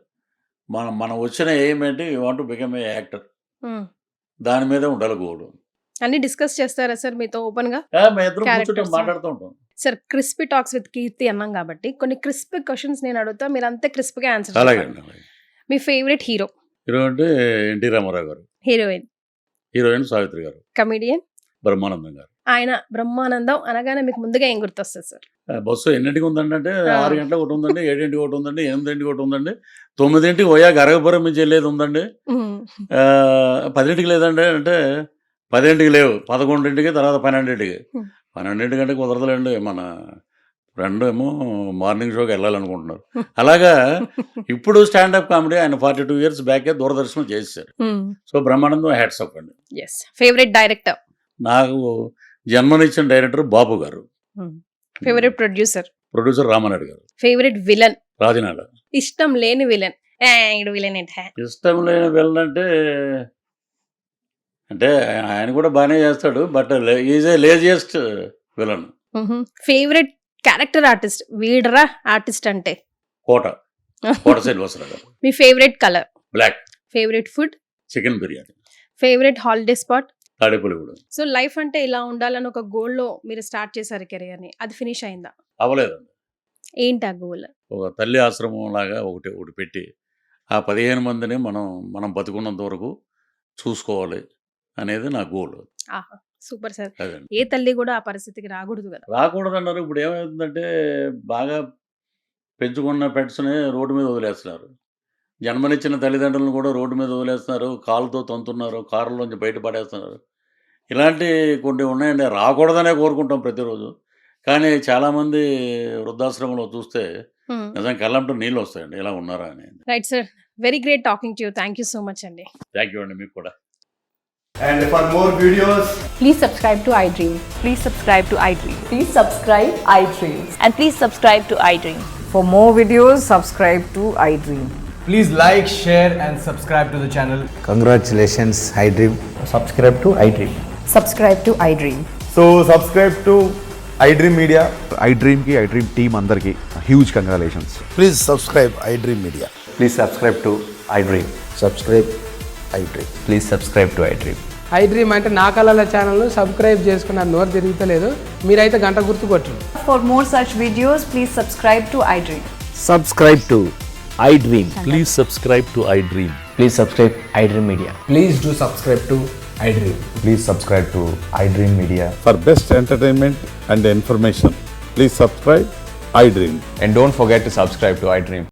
[SPEAKER 2] మనం మనం వచ్చిన ఎయిమ్ ఏంటి? You want to become a actor.
[SPEAKER 1] హ్మ్.
[SPEAKER 2] దాని మీదే ఉండాలి గోలు.
[SPEAKER 1] అన్నీ డిస్కస్ చేస్తారా సార్ మీతో ఓపెన్‌గా?
[SPEAKER 2] మేమిద్దరం కూర్చుంటాం
[SPEAKER 1] క్యారెక్టర్స్.
[SPEAKER 2] మాట్లాడుతూ ఉంటాం.
[SPEAKER 1] సార్ క్రిస్పీ టాక్స్ విత్ కీర్తి అన్నాం కాబట్టి కొన్ని క్రిస్పీ క్వెషన్స్ నేను అడుగుతా. మీరంతే క్రిస్ప్‌గా ఆన్సర్ చెప్పాలి.
[SPEAKER 2] అలాగేండి. అలాగే.
[SPEAKER 1] మీ ఫేవరెట్ హీరో?
[SPEAKER 2] హీరో అంటే ఎన్టీ రామారావు గారు.
[SPEAKER 1] హీరోయిన్?
[SPEAKER 2] హీరోయిన్ సావిత్రి గారు.
[SPEAKER 1] కమెడియన్?
[SPEAKER 2] బ్రహ్మానందం గారు.
[SPEAKER 1] ఆయన బ్రహ్మానందం అనగానే మీకు ముందుగా ఏం గుర్తొస్తది సార్?
[SPEAKER 2] బస్సు ఎన్నింటికి ఉందండి అంటే
[SPEAKER 1] ఆ!
[SPEAKER 2] 6 గంటలకు ఒకటి ఉందండి, 7కి ఒకటి ఉందండి, 8కి ఒకటి ఉందండి, 9కి ఓయాక అరగపురం నుంచి వెళ్ళేది ఉందండి.
[SPEAKER 1] హ్మ్.
[SPEAKER 2] 10కి లేదండి అంటే 10కి లేవు. 11కి తర్వాత 12కి.
[SPEAKER 1] హ్మ్.
[SPEAKER 2] 12 కుదరదులేండి. మన ఫ్రెండ్ ఏమో మార్నింగ్ షోకి వెళ్ళాలనుకుంటున్నారు. అలాగా ఇప్పుడు స్టాండప్ కామెడీ ఆయన 42 ఇయర్స్ బ్యాకే దూరదర్శనం చేశారు. సో బ్రహ్మానందం హ్యాట్స్ ఆఫ్ అండి.
[SPEAKER 1] ఎస్. Favourite director?
[SPEAKER 2] నాకు జన్మనిచ్చిన డైరెక్టర్ బాపు గారు.
[SPEAKER 1] Favourite producer?
[SPEAKER 2] ప్రొడ్యూసర్ రామానాయుడు గారు.
[SPEAKER 1] Favourite villain?
[SPEAKER 2] రాజనాల.
[SPEAKER 1] ఇష్టం లేని విలన్? ఇడు విలన్ ఏంటి?
[SPEAKER 2] ఇష్టం లేని విలన్ అంటే ఆయన కూడా బాగానే చేస్తాడు, but is a laziest villain.
[SPEAKER 1] Favourite character artist? వీడరా ఆర్టిస్ట్ అంటే?
[SPEAKER 2] కోట శ్రీనివాసరావు గారు.
[SPEAKER 1] మీ favourite colour?
[SPEAKER 2] Black.
[SPEAKER 1] Favourite food?
[SPEAKER 2] Chicken biryani.
[SPEAKER 1] Favourite holiday spot?
[SPEAKER 2] Tadepalligudem.
[SPEAKER 1] So life అంటే ఇలా ఉండాలని ఒక గోల్ లో మీరు స్టార్ట్ చేశారు కెరియర్ ని, అది ఫినిష్ అయిందా?
[SPEAKER 2] అవ్వలేదండి.
[SPEAKER 1] ఏంటి ఆ గోల్?
[SPEAKER 2] ఒక తల్లి ఆశ్రమం లాగా ఒకటి పెట్టి ఆ 15 మందిని మనం బతుకున్నంత వరకు చూసుకోవాలి అనేది నా గోల్.
[SPEAKER 1] ఆహా, సూపర్ సార్.
[SPEAKER 2] అదండి.
[SPEAKER 1] ఏ తల్లి కూడా ఆ పరిస్థితికి రాకూడదు కదా.
[SPEAKER 2] రాకూడదన్నారు. ఇప్పుడు ఏమవుతుందంటే బాగా పెంచుకున్న పెట్స్ని రోడ్డు మీద వదిలేస్తున్నారు. జన్మనిచ్చిన తల్లిదండ్రులను కూడా రోడ్డు మీద వదిలేస్తున్నారు, కాలుతో తంతున్నారు, కారులోంచి బయట పడేస్తున్నారు. ఇలాంటి కొన్ని ఉన్నాయండి. రాకూడదనే కోరుకుంటాం ప్రతిరోజు. కానీ చాలామంది వృద్ధాశ్రమంలో చూస్తే నిజం కళ్ళంటూ నీళ్ళు వస్తాయండి, ఇలా ఉన్నారా అని.
[SPEAKER 1] Right sir, very great talking to you. Thank you so much అండి.
[SPEAKER 2] థ్యాంక్ యూ అండి, మీకు కూడా.
[SPEAKER 4] And for more videos,
[SPEAKER 5] Please subscribe to iDream.
[SPEAKER 6] Please subscribe to iDream.
[SPEAKER 5] Please subscribe iDream.
[SPEAKER 6] And please subscribe to iDream.
[SPEAKER 5] For more videos, subscribe to iDream.
[SPEAKER 4] please like, share and subscribe to the channel.
[SPEAKER 7] Congratulations, iDream. Subscribe to iDream.
[SPEAKER 5] Subscribe to iDream.
[SPEAKER 4] So subscribe to iDream Media.
[SPEAKER 8] iDream team అందరికి huge congratulations.
[SPEAKER 7] Please subscribe iDream Media.
[SPEAKER 9] Please subscribe to iDream.
[SPEAKER 7] Subscribe iDream.
[SPEAKER 9] Please subscribe to iDream.
[SPEAKER 10] iDream అంటే నా కళల ఛానల్ను subscribe చేసుకున్న నోరు తిరుగుతలేదు, మీరైతే గంట గుర్తు కొట్టండి.
[SPEAKER 6] For more such videos, please subscribe to iDream.
[SPEAKER 7] Subscribe to iDream.
[SPEAKER 9] Please subscribe to iDream. Please subscribe iDream Media.
[SPEAKER 4] Please do subscribe to iDream.
[SPEAKER 9] Please subscribe to iDream Media.
[SPEAKER 8] For best entertainment and information, please subscribe iDream.
[SPEAKER 9] And don't forget to subscribe to iDream.